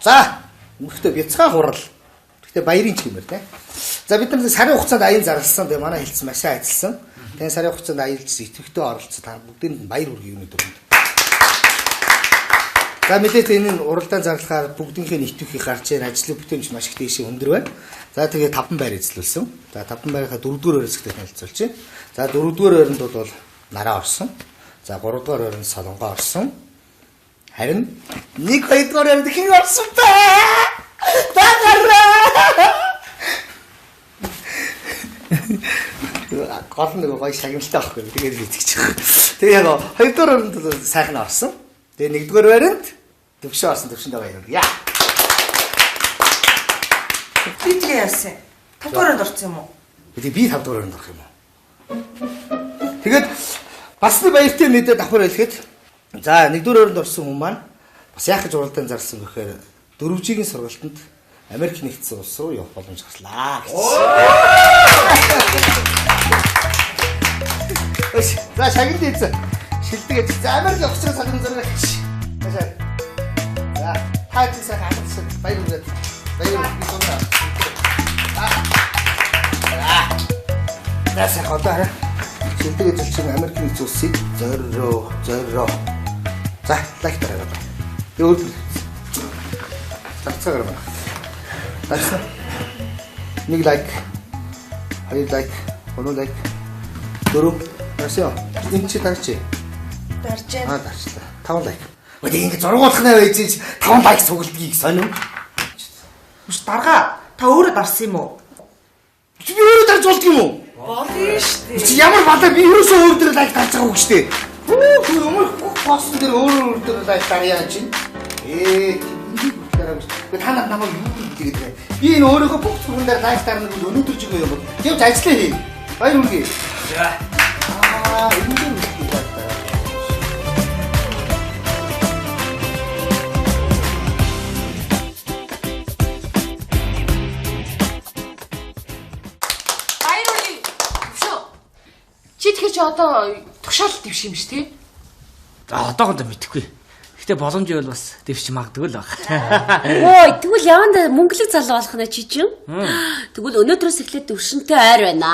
За, мөхтөө бяцхан хурал. Гэхдээ баярын ч гэмээр те. За бид нар сарын хугацаанд аян зарласан. Тэгээ манай хэлсэн маш сайн ажилласан. Тэгээ сарын хугацаанд аялж итгэвтэй оролцсон та бүгдийн баяр хүргэе юуны дөрөнд. За мэдээж энэ уралдаан зарлахаар бүгдийнхээ нийтвэхийг гарч ийн ажлын бүтээмж маш их дэшээ өндөр байна. За тэгээ 5 байр эзлүүлсэн. За 5 байрынхаа 4-р өрөөсгтэй танилцуулж байна. За 4-р өрөөнд бол нараа орсон. За 3-р өрөөнд солонгоо орсон. Харин 1-2-р өрөөнд хэн орсон бэ? Тагараа. Гол нэг гоё шагналтай байхгүй. Тэгээд хийчих чинь. Тэгээ яг 2-р өрөөнд бол сайхан орсон. Тэгээ 1-р байранд төвшөө орсон төвшөндөө баяр. Яа. Тийчгээ яасан. 5-р өрөөнд орсон юм уу? Тэгээ би 5-р өрөөнд орох юм уу? Тэгээд бас нэг баяртай мэдээ давхар хэлэхэд за 1-р өрөөнд орсон хүмүүс маань бас яах гэж уралдаан зарласан гэхээр 4G-ийн сургалтанд Америк нэгдсэн улс руу явах боломж гарчлаа гэж. За шагнал ийзээ. Шилдэг гэж. За Америк явах гэж салгын зэрэг гэж. Машаа. За таач сайхан амтсан баяр үргээд. Баяр би сонаа. Наса хотоо. Шилдэг гэж чинь Америк нэгдсэн улсыг зорио. За лайк дараагаа. Юу тагцаа гарна. Тагцаа. Нэг лайк. Хоёр лайк. Гурван лайк. Дөрөв. Ясаа. Энд чи тагчи. Дарж байна. Аа дарчлаа. 5 лайк. Өөдөө ингэ зургуулах нэ байж 5 лайк сугалдгийг сонирм. Үш дарга. Та өөрөө дарсан юм уу? Би өөрөө дарж болдго юм уу? Болно шүү дээ. Чи ямар балаа би ерөөсөө өөр дээр лайк дарж байгаа үг шүү дээ. Хөө ямар пост дээр өөр дээр лайк дарьяа чинь. Би та нар намайг юу гэдэг вэ? Би энэ өөрийнхөө бүх зүрхэн дээр лайк дарна гэж өнөөдөр ч юм бол. Тэгвч ажиллаа хий. Баяр үргээ. За. Энэ юм уу? Чи одоо тушаалт дэвш юм ш тий? За одоохондоо мэдэхгүй. Гэтэ боломж бол бас дэвш магадгүй л баг. Ой, тэгвэл яванда мөнгөлөг залуу болох нэ чи чинь? Тэгвэл өнөөдрөөс эхлээд өвшөнтэй ойр байна.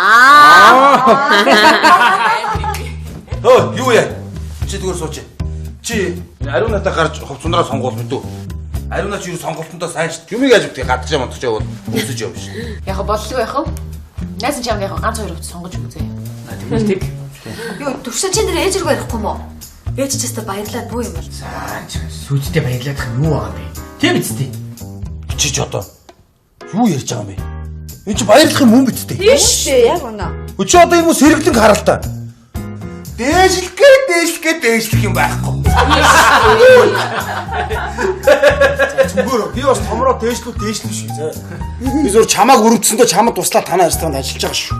Өө, юу яа? Чи зүгээр сууч. Чи ариунатаа гарч хувцсандраа сонгуул мэдүү. Ариунаа чи юу сонголтондоо сайн ш. Юмыг ажигдгийг гадагшаа монтгож яваад өсөж явна ш. Яг боллоо яах вэ? Найсан чам яг ганц хоёр хувц сонгож үзье. Тэгвэл тэг. Юу төвшөө чинь дээр ээж рүү ярихгүй мó? Ээж ч гэсэн баярлаад бүү юм бол. За сүйдтэй баярлах юм юу байгаа бэ? Тийм биз дээ. Чи ч одоо юу ярьж байгаа юм бэ? Энэ чи баярлах юм биз дээ. Тийм шүү дээ, яг үнэ. Чи одоо юм сэргэлэн харал та. Дээшлэх юм байхгүй. Зүгээр би бас томроо дээшлэх шүү. Би зөв чамааг өрөвдсөндөө чамд туслаад танаа арстанд ажиллаж байгаа шүү.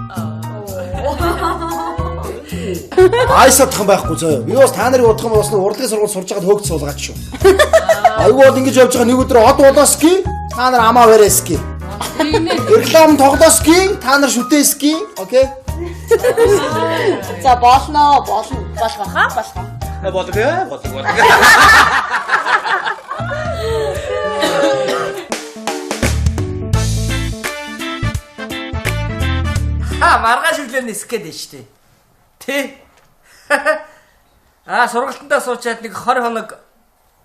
Айсадах юм байхгүй зөө. Би бас та нарыг удах юм бас урлагийн сургууль сурж байгаад хөөгд суулгаад шүү. Айгуу бол ингэж явж байгаа нэг өдөр од удааски та нар амаа барьяаски. Реклам тоглооски та нар шүтээски. Окей. За болно. Болгоо. Болго. Маргааш өглөө нисэх гээд штэ. Тэ. Сургалтандаа суучаад нэг 20 хоног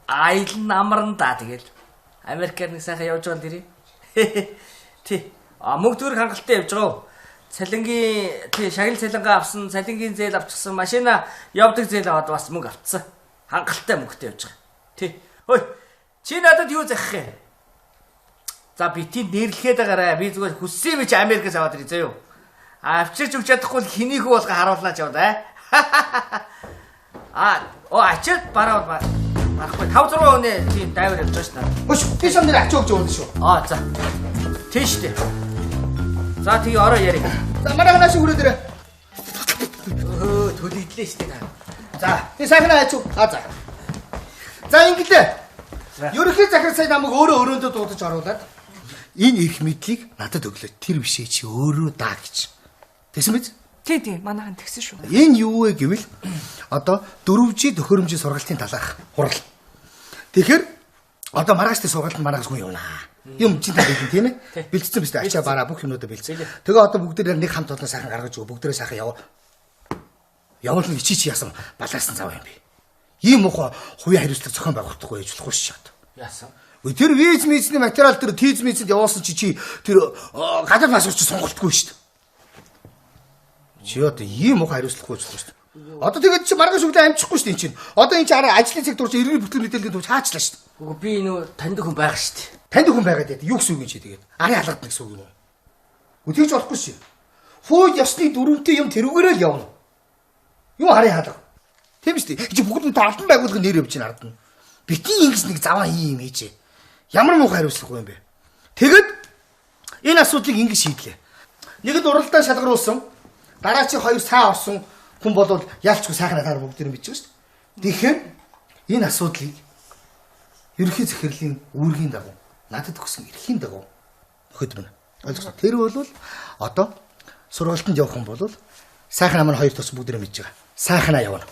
аялн амарна да тэгэл. Америкаар нэг сайхан явж байгаа дэрий. Тэ. Мөнгө төгрөг хангалттай явж байгаа. Цалингийн шагнал цалингаа авсан, цалингийн зээл авчихсан, машина явдаг зээл аваад бас мөнгө автсан. Хангалттай мөнгөтэй явж байгаа. Тэ. Хөөе. Чи надад юу захих юм? За би тийм нэрлэхэд байгаарай. Би зүгээр хүссэн юм чи Америкээс аваад ирээ зөө юу. Авчирч өгч чадахгүй хэнийг болгоо харуулнаа ч яваа. Ачаад бараа барахгүй 5-6 өнөө тийм дайвар явж байгаа шүү. Өш би сам дээр ачиж өгч өгнө шүү. За. Тийш дээ. За тэгээ ороо яри. За маргаанаас хүрээ дээрээ. Төлөйдлээ шүү дээ. За би сайхан ачиж. За. За ингэлээ. Ерөнхий захирал сайн намайг өөрөө дуудаж оруулаад энэ их мэдлийг надад өглөө. Тэр бишээ чи өөрөө даа гэж. Тэсэн биз? Тийм манайхан тэгсэн шүү. Энэ юу вэ гэвэл одоо 4G төхөөрөмжийн сургалтын талаах хурал. Тэгэхээр Одоо маргааштай сургалтанд маргааш хүн явна. Юм чинь тавьдаг тийм ээ. Бэлдсэн биз дээ. Ачаа бараа бүх юмнуудаа бэлдсэн. Тэгээ одоо бүгдээр нэг хамт олон сайхан гаргаж өгөө. Бүгдээрээ сайхан явуулна ичиж яасан балаасан зав юм бэ. Ийм мохоо хувийн хариуцлага зохион байгуулахгүй гэж болохгүй шүү дээ. Яасан? Тэр виз мизний материал тэр тийз мизэд явуулсан чи тэр гадаад масууч сонголтгүй шүү дээ. Чи одоо ийм мохоо хариуцлахгүй гэж шүү дээ. Одоо тэгээд чи маргааш өглөө амжихгүй шүү дээ чинь. Одоо энэ чи арай ажлын сектор чи иргэн бүтгэл мэдээлэлд төвч хаачлаа шүү дээ. Үгүй би нөө танд хүн байгаа шүү дээ. Танд хүн байгаад яа. Юу гэсэн үг юм чи тэгээд. Арын халагдана гэсэн үг юм уу? Үтгийж болохгүй шүү. Фууд ёсны дөрөвтэй юм тэрүүгээрээ л явна. Юу арын халга. Тийм шүү дээ. Чи бүгд нь албан байгууллагын нэр явж байна ард нь. Битгий ингэж нэг заваа юм ээжээ. Ямар муу хариуцлахгүй юм бэ? Тэгэд энэ асуудлыг ингэж шийдлээ. Нэгэд уралдаан шалгаруулсан. Дараа чи хоёр сайн орсон хүн болвол яалчгүй сайхан надаар бүгд юм бичиж шүү дээ. Тэгэхээр энэ асуудлыг ерөнхий захирлын үүргийн дагуу надад өгсөн эрхийн дагуу нөхөд мөн. Ойлгосон. Тэр бол одоо сургалтанд явах хүн бол сайхан амар хоёр тус бүгд юм бичиж байгаа. Сайхнаа явна.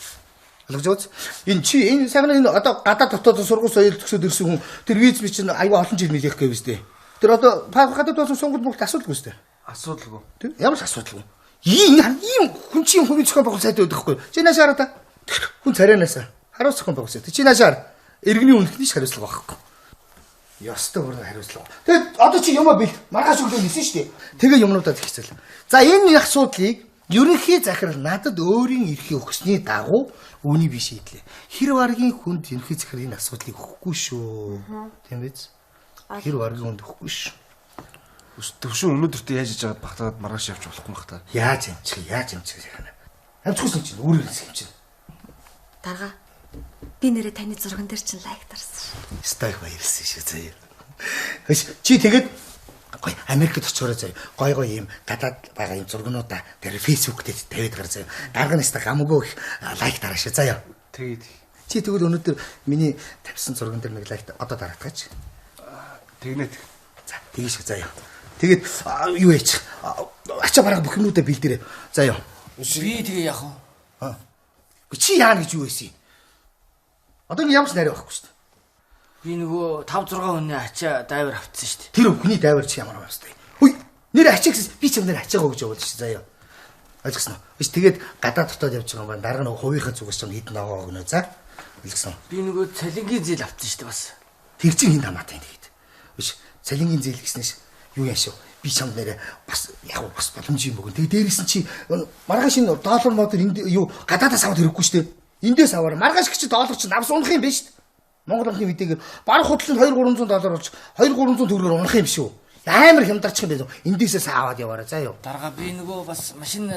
Ойлгож байна. Энэ сайхан энэ одоо гадаад дотоод сургууль соёл төгсөөд ирсэн хүн тэр виз би чинь аюу олон жил нэлээх гэвс дээ. Тэр одоо гадаад дотоод сонгуульд бүгд асуудалгүй шүү дээ. Асуудалгүй. Тэг ямар ч асуудалгүй. Ийм хүн чинь хүний зохион байгуулалт сайд байдаг хгүй. Чи наашаа хараа та. Хүн царайнаас хариуц зохион байгуулалт. Чи наашаа иргэний үнэлгэний хариуцлага байхгүй. Ёстой бүр хариуцлага. Тэгээд одоо чи юмаа бил маргааш өглөө нисэн шүү дээ. Тэгээ юмнуудаа зихицэл. За энэ асуудлыг ерөнхий захирал надад өөрийн эрхийг өгсөний дагуу үүний би шийдлээ. Хэр варгийн хүнд ерөнхий захирал энэ асуудлыг өгөхгүй шүү. Тийм биз? Хэр варгийн хүнд өгөхгүй шүү. Төвшин өнөөдөртөө яаж иж байгаад багтаад маргааш явж болохгүй бах та. Яаж юм чи яана. Амцгүйсэн чинь өөрөө юм чинь. Дарга. Би нэрээ таны зурган дээр чинь лайк дарсан шүү. Стайк баярлсан шүү заяа. Хөөс чи тэгээд гой Америкт очиороо заяа. Гой юм гадаад байгаа юм зургнуудаа тэр фэйсбүүк дээр тавиад гар заяа. Дарга нэстэ гамгүй их лайк дараашаа заяа. Тэгээд Чи тэгвэл өнөөдөр миний тавьсан зурган дээр нэг лайк одоо дараатгаач. тэгнэ. За тэгш заяа. Тэгээд юу яач? Ачаа бараг бүх юмудаа бэлдэрээ. Заяа. Би тэгээ яах вэ? Чи яана гэж юу байсан юм? Одоо ингэ ямар ч найр байхгүй шүү дээ. Би нөгөө 5 6 хүний ачаа дайвар авцсан шүү дээ. Тэр хүний дайвар чи ямар байна вэ? Хүй, нэр ачаа гэсэн би ч нэр ачаагаа гэж явуулж шүү заяа. Ойлгосноо. Биш тэгээд гадаад дотоод явж байгаа юм байна. Дарга нөгөө хувийнхаа зүгээс ч хідэн аваа өгнө за. Ойлгосноо. Би нөгөө цалингийн зээл авцсан шүү дээ бас. Тэр чинь хин хамаатай юм тэгээд. Биш цалингийн зээл гэснээс юу яашаа би чамд нэрээ бас яг бас боломж юм бөгөн. Тэгээд дээрээс нь чи маргааш энэ доллар модер энд юу гадаадаас аваад хэрэггүй шүү дээ. Эндээс аваар маргааш гэж доллар чи навс унах юм биш шүү дээ. Монгол банкны мэдээгээр баг хутланд $200-300 болж 200-300 төгрөгөөр унах юм шүү. Амар хямдарчих юм дээ. Эндээсээс аваад яваарай заа юу. Дарга би нөгөө бас машин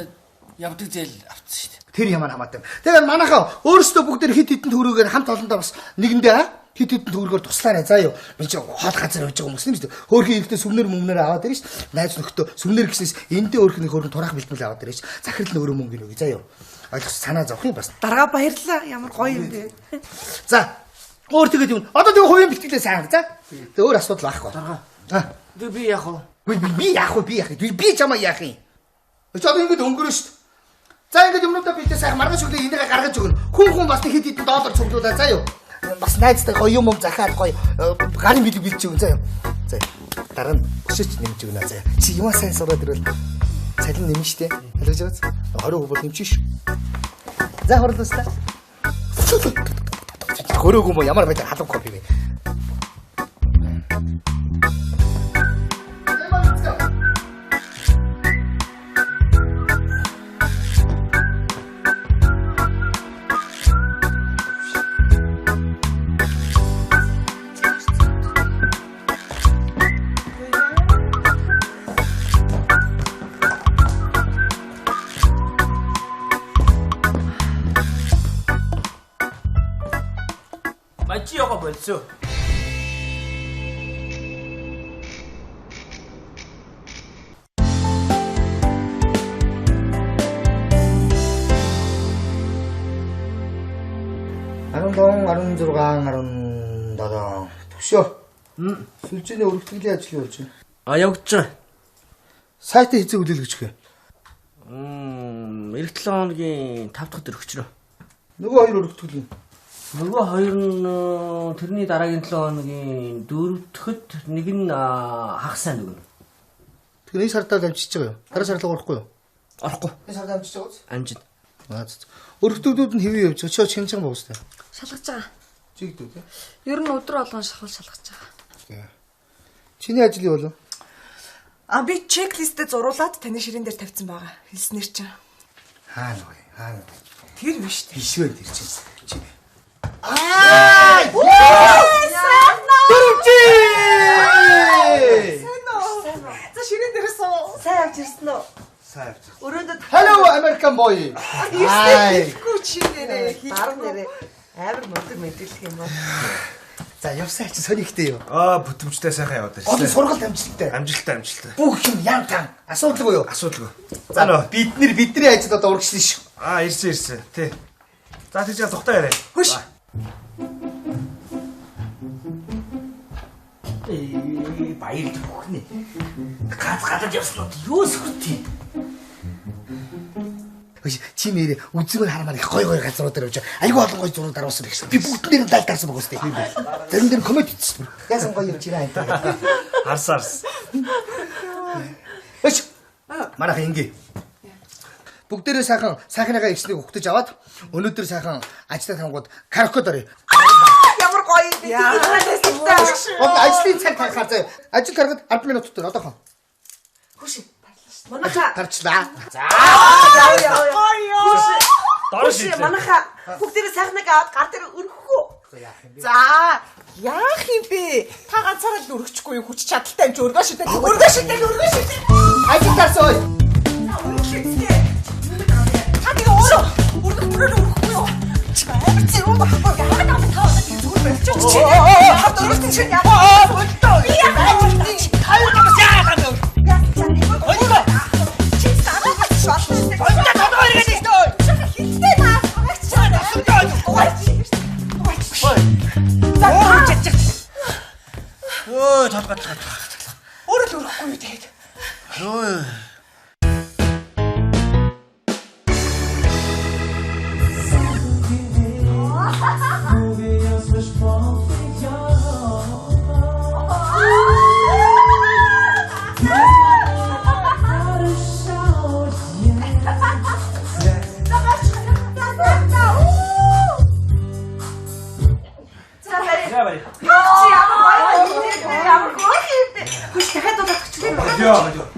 явдаг зээл авцсан шүү дээ. Тэр ямар хамаатай. Тэгээд манайхаа өөрсдөө бүгд хит хитэн төгрөгөөр хамт олондоо бас нэгэндээ хит хитэн төгрөгөөр туслаарай заа юу. Би чи хоол газар явж байгаа хүмүүс юм шүү дээ. Хөөрхийн ихтэй сүмнэр мөмнөр аваад ирж шүү. Найз нөхдөө сүмнэр гэснээс эндээ өөрх нэг хөрөн тураах бэлтгэл аваад ирж захирал нь өөрөө мөнгө өгье заа юу. Ойлгос санаа зовх юм бас. Дарга баярлаа. Ямар гоё юм бэ. За өөр тэгээд юм. Одоо тэгээ хувийн бэлтгэлээ сайн за. Тэгээ өөр асуудал байхгүй. Дарга. Тэгээ би яах вэ? Би яах вэ? Би чамаа яах юм? Чи одоо ингэж өнгөрөө шүү. За ингэж юмнуудаа битээ сайхан маргааш өглөө энийг гаргаж өгнө. Хүн бас нэг хэд хэдэн доллар цуглуулаа заа юу. Бас найзтай гоё юм захаад гоё гарын бэлэг бэлж өгнө заа юу. За дараа нь өшөөч нэмж өгнө заа. Чи юма сайн сураад ирвэл цалин нэмнэ штэ. Хэлж байгаа. 20% бол нэмчих ш. За хорлоостай. Хөрөөгөө мо ямар байдлаар халах копи вэ? Мачиога болсоо. Аран 16 17 төвшөө. Сүлжээний өргөтгөлийн ажил болж байна. Явагдаж байгаа. Сайтын хэзээ үлээлгэж гээ. Эх 7 хоногийн 5 дахь өдөр өгчрөө. Нөгөө хоёр өргөтгөлийн. Нөгөө хоёр нь тэрний дараагийн 7 хоногийн 4-р нэг нь хагас сайн өгнө. Тэгээ энэ сартаа дамжиж байгаа юу? Дараа сар руу орохгүй юу? Орохгүй. Энэ сар дамжиж байгаа үү? Амжид. Өргөдүүд нь хэвээ явж байгаа. Чөө шинж байгаа боостой. Шалгаж байгаа. Чигдүү те. Ер нь өдөр болгон шалгаж байгаа. Чиний ажил юу болов? Би чеклистээ зуруулаад таны ширээн дээр тавьсан байгаа. Хэлснээр чинь. Хаана вэ? Тэр биш үү? Биш вэ тэр чинь. Чи. За ширээн дээрээ суу. Сайн авч ирсэн үү? Сайн. Өрөөндөө Hello American boy. ирсэнгүй чи нэрээ. Дарга нэрээ. Амар мөдөр мэдээлэх юм байна. За явсаа чи сонигтэй юу? Бүтэмжтэй сайхан яваад Одоо ирсэн. сургалт амжилттай. Амжилттай. Бүх юм янтан. Асуудалгүй юу? Асуудалгүй. За нөө бидний ажил одоо урагшлаа шүү. Ирсэн. Тий. За тийч зогтой яриа. Хөш. Баяр түүхнэ. Гадаад явснууд юу сүртий. Чи нэрээ үзмэр хармаар их гой газрууд дээр явж айгүй олон гой зураг даруулсан гэх шиг. Би бүгднээр нь дaalдаарсан байгаа сте. Зарим дээр коммент хийсэн. Яасан гоё юм чирээ анта. Харсаарс. Эч. Манайха ингээ. Бүгдээрээ сайхныгаа ичнийг өгтөж аваад өнөөдөр сайхан ажлаа тангууд караоке дорё. Ямар гоё юм бэ? Ажлын цаг тарахаар заяа. Ажил тарахад 10 минут дотор одоохон. Хөш. Манайха Тарчлаа. За. Хөш. Манайха бүгдээрээ сайхныг аваад гар дээр өргөх үү? За. Яах юм бэ? Та ганцаараа л өргөчихгүй юу? Хүч чадалтай юм чи өргөө шидэ. Ажил тарсан ой. Та нэг өөрөө өргөхгүй юу? Амар зэрэг байхгүй. Яагаад та зүгээр барьчих чи. Та өргөсөн чинь яагаад болтоо. Би яагаад чи тайван бас яагаад юм. Өөрөө л өрөхгүй юу тэгээд.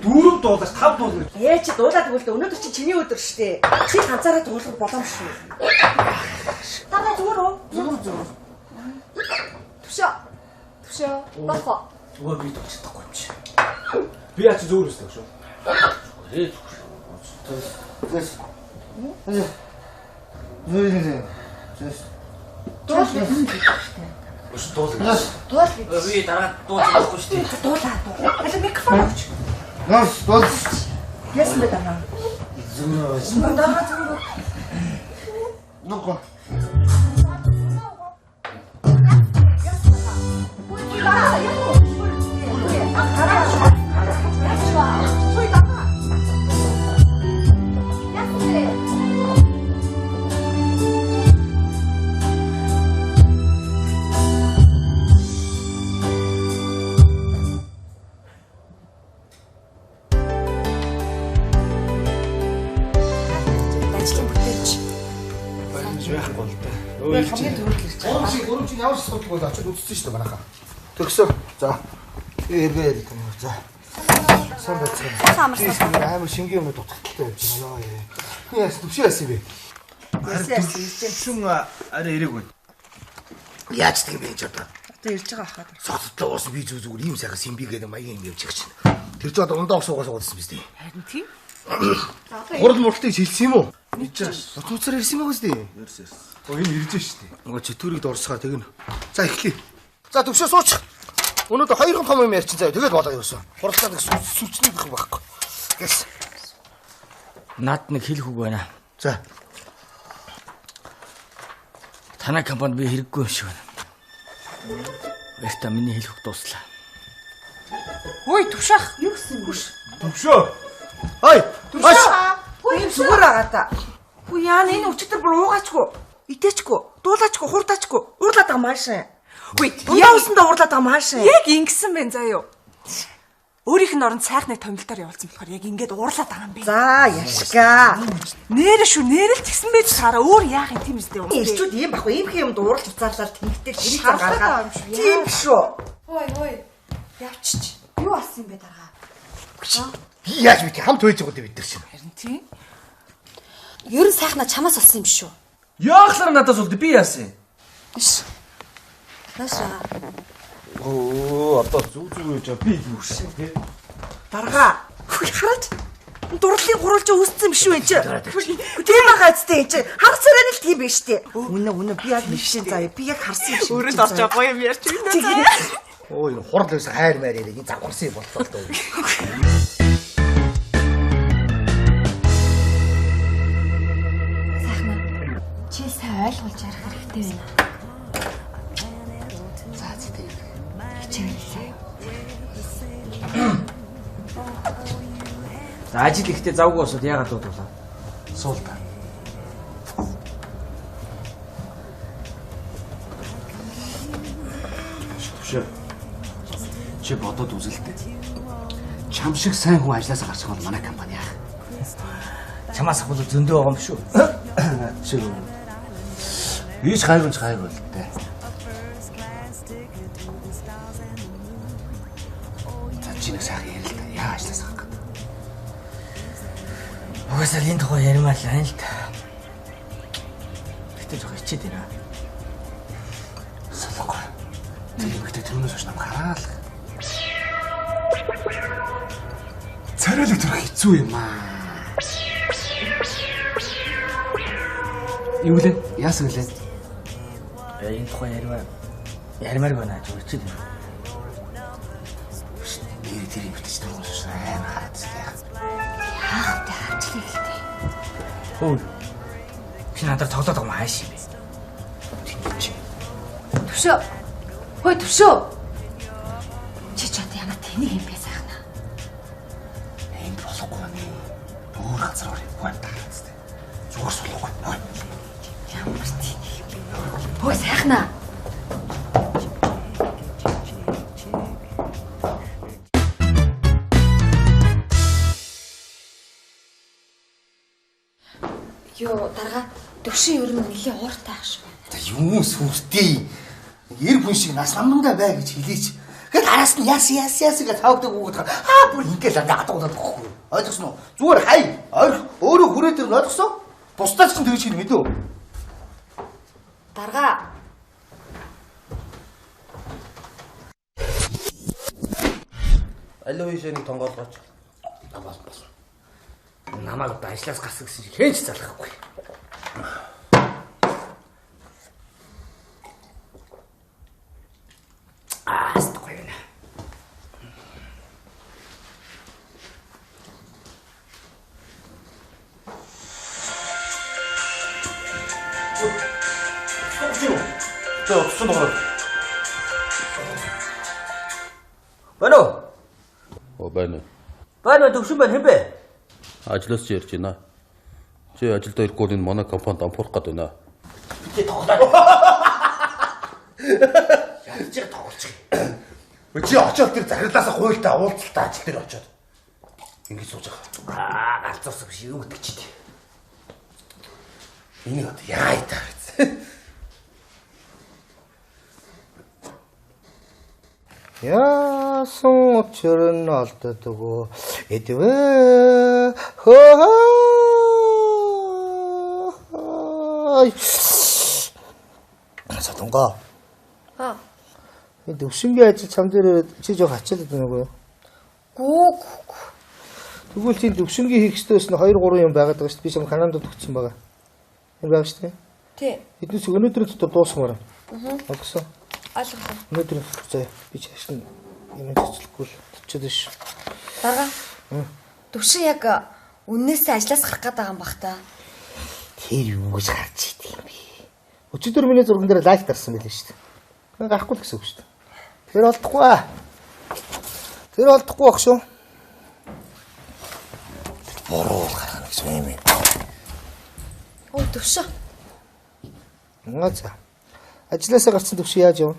Дүүрэн дуулаж 5 дуулна. Чи дуулаад өгвөл өнөөдөр чи чиний өдөр штэ. Чи ганцаараа дуулах боломжгүй. Таа зүгээр үү? Зүгээр. Түшөө. Бахо. Өө би дуулчихдаггүй юм чи. Би яач зөөр өсдөг шүү. Би дараа дуулахгүй шүү дээ. Дуулаа. Аль микрофон өгч. Яасан бэ даа? Зүгээр. Нуко. Гурван ямар ч асуудал бол очиод үзсэн шүү дээ манайхаа. Төгсөө. За. Эргээд ирэх юм. За. Сан бацгаа. Амар шингийн юмнууд дутагдaltaй явж байна. Яас төвшөө яасан бэ? Шүн арай ирээгүй. Яаж тийм бэ ч одоо. Одоо ирж байгаа хахад. Согттой уусан би зүгээр ийм сайхан симби гэдэг маягийн юм явж байгаа чинь. Тэр чинь одоо ундаа суугаасан биз дээ. Харин тийм. Хурал муралтыг шилсэн юм уу? Нийцээс. Утуцаар ирсэн юм уу үстэй? Ерөөс. Энэ ирж штэ. Нөгөө читүүрийг дурсгаа тэгнэ. За эхлэе. За төвшөө сууч. Өнөөдөр 2 том юм ярьчин заяа. Тэгээд болоо юусан. Хуралдаа нэг сүрчний гэх байхгүй. Гэс. Наад нэг хэлэх үг байна. За. Танай компанид би хэрэггүй юм шиг байна. Баяртай миний хэлэх үг дуслаа. Ой төвшөх. Юу гэсэн юм? Төвшөө. Ой. Төвшөө. Ой зүгээр байгаа та. Хүү яа энэ өчтөр бүр уугаачгүй. Идэчгүй, дуулаачгүй, хурдаачгүй. Уурлаад байгаа маашин. Үгүй, яа усандаа уурлаад байгаа маашин. Яг ингэсэн байна заа юу. Өөрийнх нь оронд сайхныг томилдоор явуулсан болохоор яг ингээд уурлаад байгаа юм бэ. За, яшка. Нэрэ шүү, нэрэл тэгсэн байж сараа өөр яах юм тийм үстэй юм. Ирчүүд ийм бахгүй, ийм юм дуурлж уцаарлаад тэнхтэй хэрэг гаргаад. Тийм шүү. Хой. Явчих. Юу болсон юм бэ дарга? Би яаж мэдээ хамт байж байгаа бид нар шиг. Харин тийм. Ер нь сайхна чамаас олсон юм биш үү? Яахлаар надаас улд би яасан? Биш. Нааша. Оо одоо зүг байж байгаа би юу шин тий. Дарга. Хараач. Дурлалын гурвалж үүссэн юм шүү энэ чи. Тийм байгаа зү энэ чи. Харах царай нь л тийм биш тий. Үнэ би яг нэгшин заяа. Би яг харсан юм шиг. Өөрөнд орж байгаа юм ярьж байна. Өө энэ хурал байсан хайр маяр яг энэ завхарсан юм боллоо дөө. Сайхна. Чи сайн ойлгуулж ярих хэрэгтэй байна. За зэтэй. Хичээлээ. За ажил ихтэй завгүй босоод яагаад дуудуулаа? Суул та. Түшээ. Чи бодоод үзэлтэй. Чам шиг сайн хүн ажлаас гарчих бол манай компани яах. Чамаас хөл зөндөө байгаа юм шүү. Шиг. Бич хайгонч хайг бол тээ. За чи нэг сайхан ярил та. Яа ажлаас гарах. Угаасаа энэ тухай ярмаар л байна л та. Гэтэ жоо хичээд байна. Солонгой. Тэгвэл тэрнээс хойш нам хараал. Царайлаг төрөх хэцүү юм аа. Юу лээ? Яасан гэлээ? Энэ тухай ярмаар байна жоо хичээд байна. Би тэр юм битэж байгаа шүү дээ. Амар хараад яах. Яах вэ? Харчлаа гэлтэй. Хөө. Би надад тоглоод байгаа юм хааш юм бэ? Төвшөө. Хөөе төвшөө. Чи ч одоо ямар тэнийг юм бэ сайхна? Энд болохгүй нэ. Өөр газар орох юм даа гэжтэй. Зүгээр суулгахгүй. Ямар тэнийг юм бэ? Хөөе сайхна. Йоо, дарга төвшин ер нь нэлээ ууртай ах шүү. За юм сүртэй. Эр хүн шиг нас намдаа бай гэж хэлээч. Гэт араас нь яс гэж тавдаг өгöd. Бүр ингээл гадуулаад бохгүй. Ойлгосноо? Зүгээр хай. Өөрөө хүрээ дээр ойлгосон? Бусдаас ч тэгж хийнэ мэдөө. Дарга. Алуу ийшээ нэг тонгоолгооч. Бас. Намайг одоо ажлаас гарсан гэсэн шиг хэнч залахгүй. Стгүй байна. Цэцэн дөрөв. Бано. байна. Бано төвшин байна хэвэ? Ажлаас ч ярьж байна. Чи ажилдаа ирэхгүй энэ манай компанид ампуурах гээд байна. Би тоглоо. Яаж ч тоглож. Чи очоод тэр захирлаасаа хуйлтаа уулзалтаа ажил дээр очоод. Ингэ сууж байгаа. Галзуурсан биш юу гэдэг чи. Энийг одоо яа таа. Яасан учир нь алддаггүй эдвэ хөөй сатунга энэ өвшингийн ажил чам дээр чи жоо хачаад байна уу? Гүү. Тэгвэл тийм өвшингийн хийх ёстойс нь 2 3 юм байгаад байгаа шүү дээ. Би чам канаанд төгссөн байгаа. Энэ байгаа шүү дээ. Тий. Эднээс өнөөдөр дотор дуусмаар. Огсон. Ойлгосон. Өнөөдөр зөө би чааш нь юм цэцлэхгүй л төвчөөд ш. Дарга. Төвшин яг үннээсээ ажлаас гарах гээд байгаа юм бах та. Тэр юу гэж гарч идэв юм бэ? Өчигдөр миний зурган дээр лайк дарсан байлээ шүү дээ. Гарахгүй л гэсэн үг шүү дээ. Тэр олдохгүй аа. Тэр олдохгүй баг шүү. Бороо гарах гэсэн юм ээ. Ой төвшин. За. Ажлаасаа гарсан төвш яаж явна?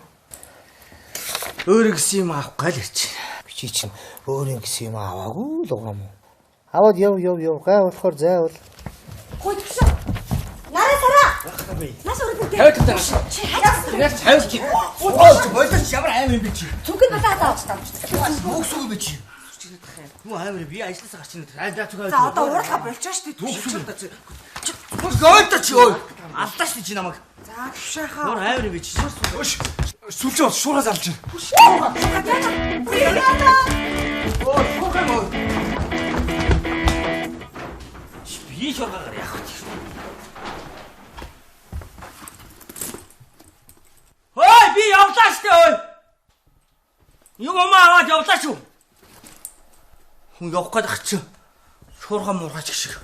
Өөрөө гэсэн юм авах гал ирч. Чи чинь өөрөө гэсэн юм аваагүй л угаам уу? Аваад яв гай болохоор заавал. Хой тгшээ. Нараа сараа. Нас өргөдөө. Тавьд таа. Яг цайвч. Болооч ямар аим юм бэ чи? Цүнхэл балаа тааж таа. Мөксөг бэ чи? Юу аимэр би ажилласаа гарч ирнэ. За одоо уурлага болчихоо шүү дээ. Төвшөг. Гойд чи ой. Алдаа шүү чи намайг. За тгшээ хаа. Ямар аимэр бэ чи? Сүлжээ бол шуураа залж байна. Би шуургаар яах вэ? Ой, би явлаа шүү ой. Юу аваад явлаа шүү. Хүн явах гээд ах чи. Шуурга муургач гişиг.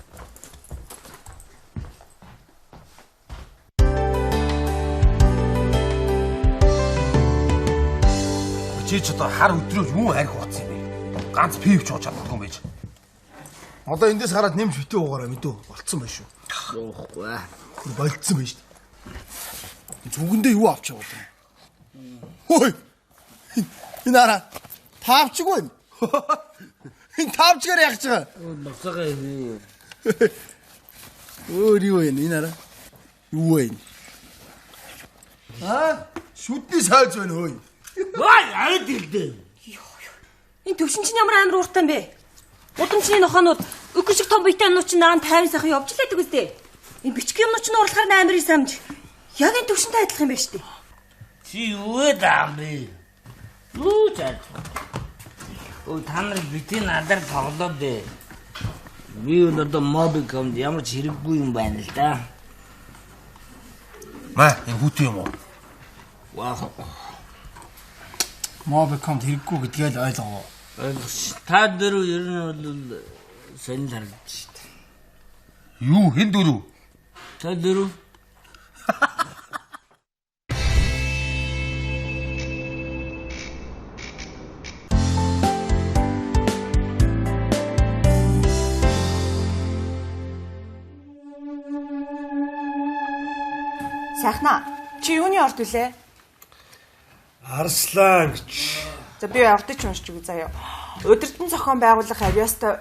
Чи ч одоо хар өдрөө юу арх утсан юм бэ? Ганц пив ч ууж чаддгүй юм байж. Одоо эндээс хараад нэмж битүү уугаараа мэдүү болцсон байх шүү. Уухгүй. Болцсон байж. Зүгэндээ юу авч явуулаа? Хөөе. Энэ араа таавчгүй юм. Энэ таавчгаар яах гэж байгаа? Нуцагаа юм. Өөр юу вэ энэ араа? Юу вэ? Шүдний сайз байна хөөе. Ой, ард ирдэ. Энэ төвшин чинь ямар амар ууртай юм бэ? Удамчны нохоонууд өкөр шиг том биетэй юмнууд чинь наан 50 сайхан явж лээдэг үстэй. Энэ бичиг юмнууд чинь уурлахаар амирын самж. Яг энэ төвшинтэй адилхан юм байна шүү дээ. Чи юу даам бэ? Юу чад. Ой, та нар битээ надаар тоглоод дээ. Би өнөөдөр мобикомд ямар ч хэрэггүй юм байна л да. Маа, энэ хүүт юм уу? Ваа. Мобикомд хэрэггүй гэдгээ л ойлгоо. Та дөрөв ер нь бол сонир харагдаж шүү дээ. Юу хэн дөрөв? Та дөрөв. Сайхна. Чи юуны орд үлээ? Арслан гэж. За би ордыг уншиж үгүй заяа. Өдөртөн зохион байгуулах авьяастай.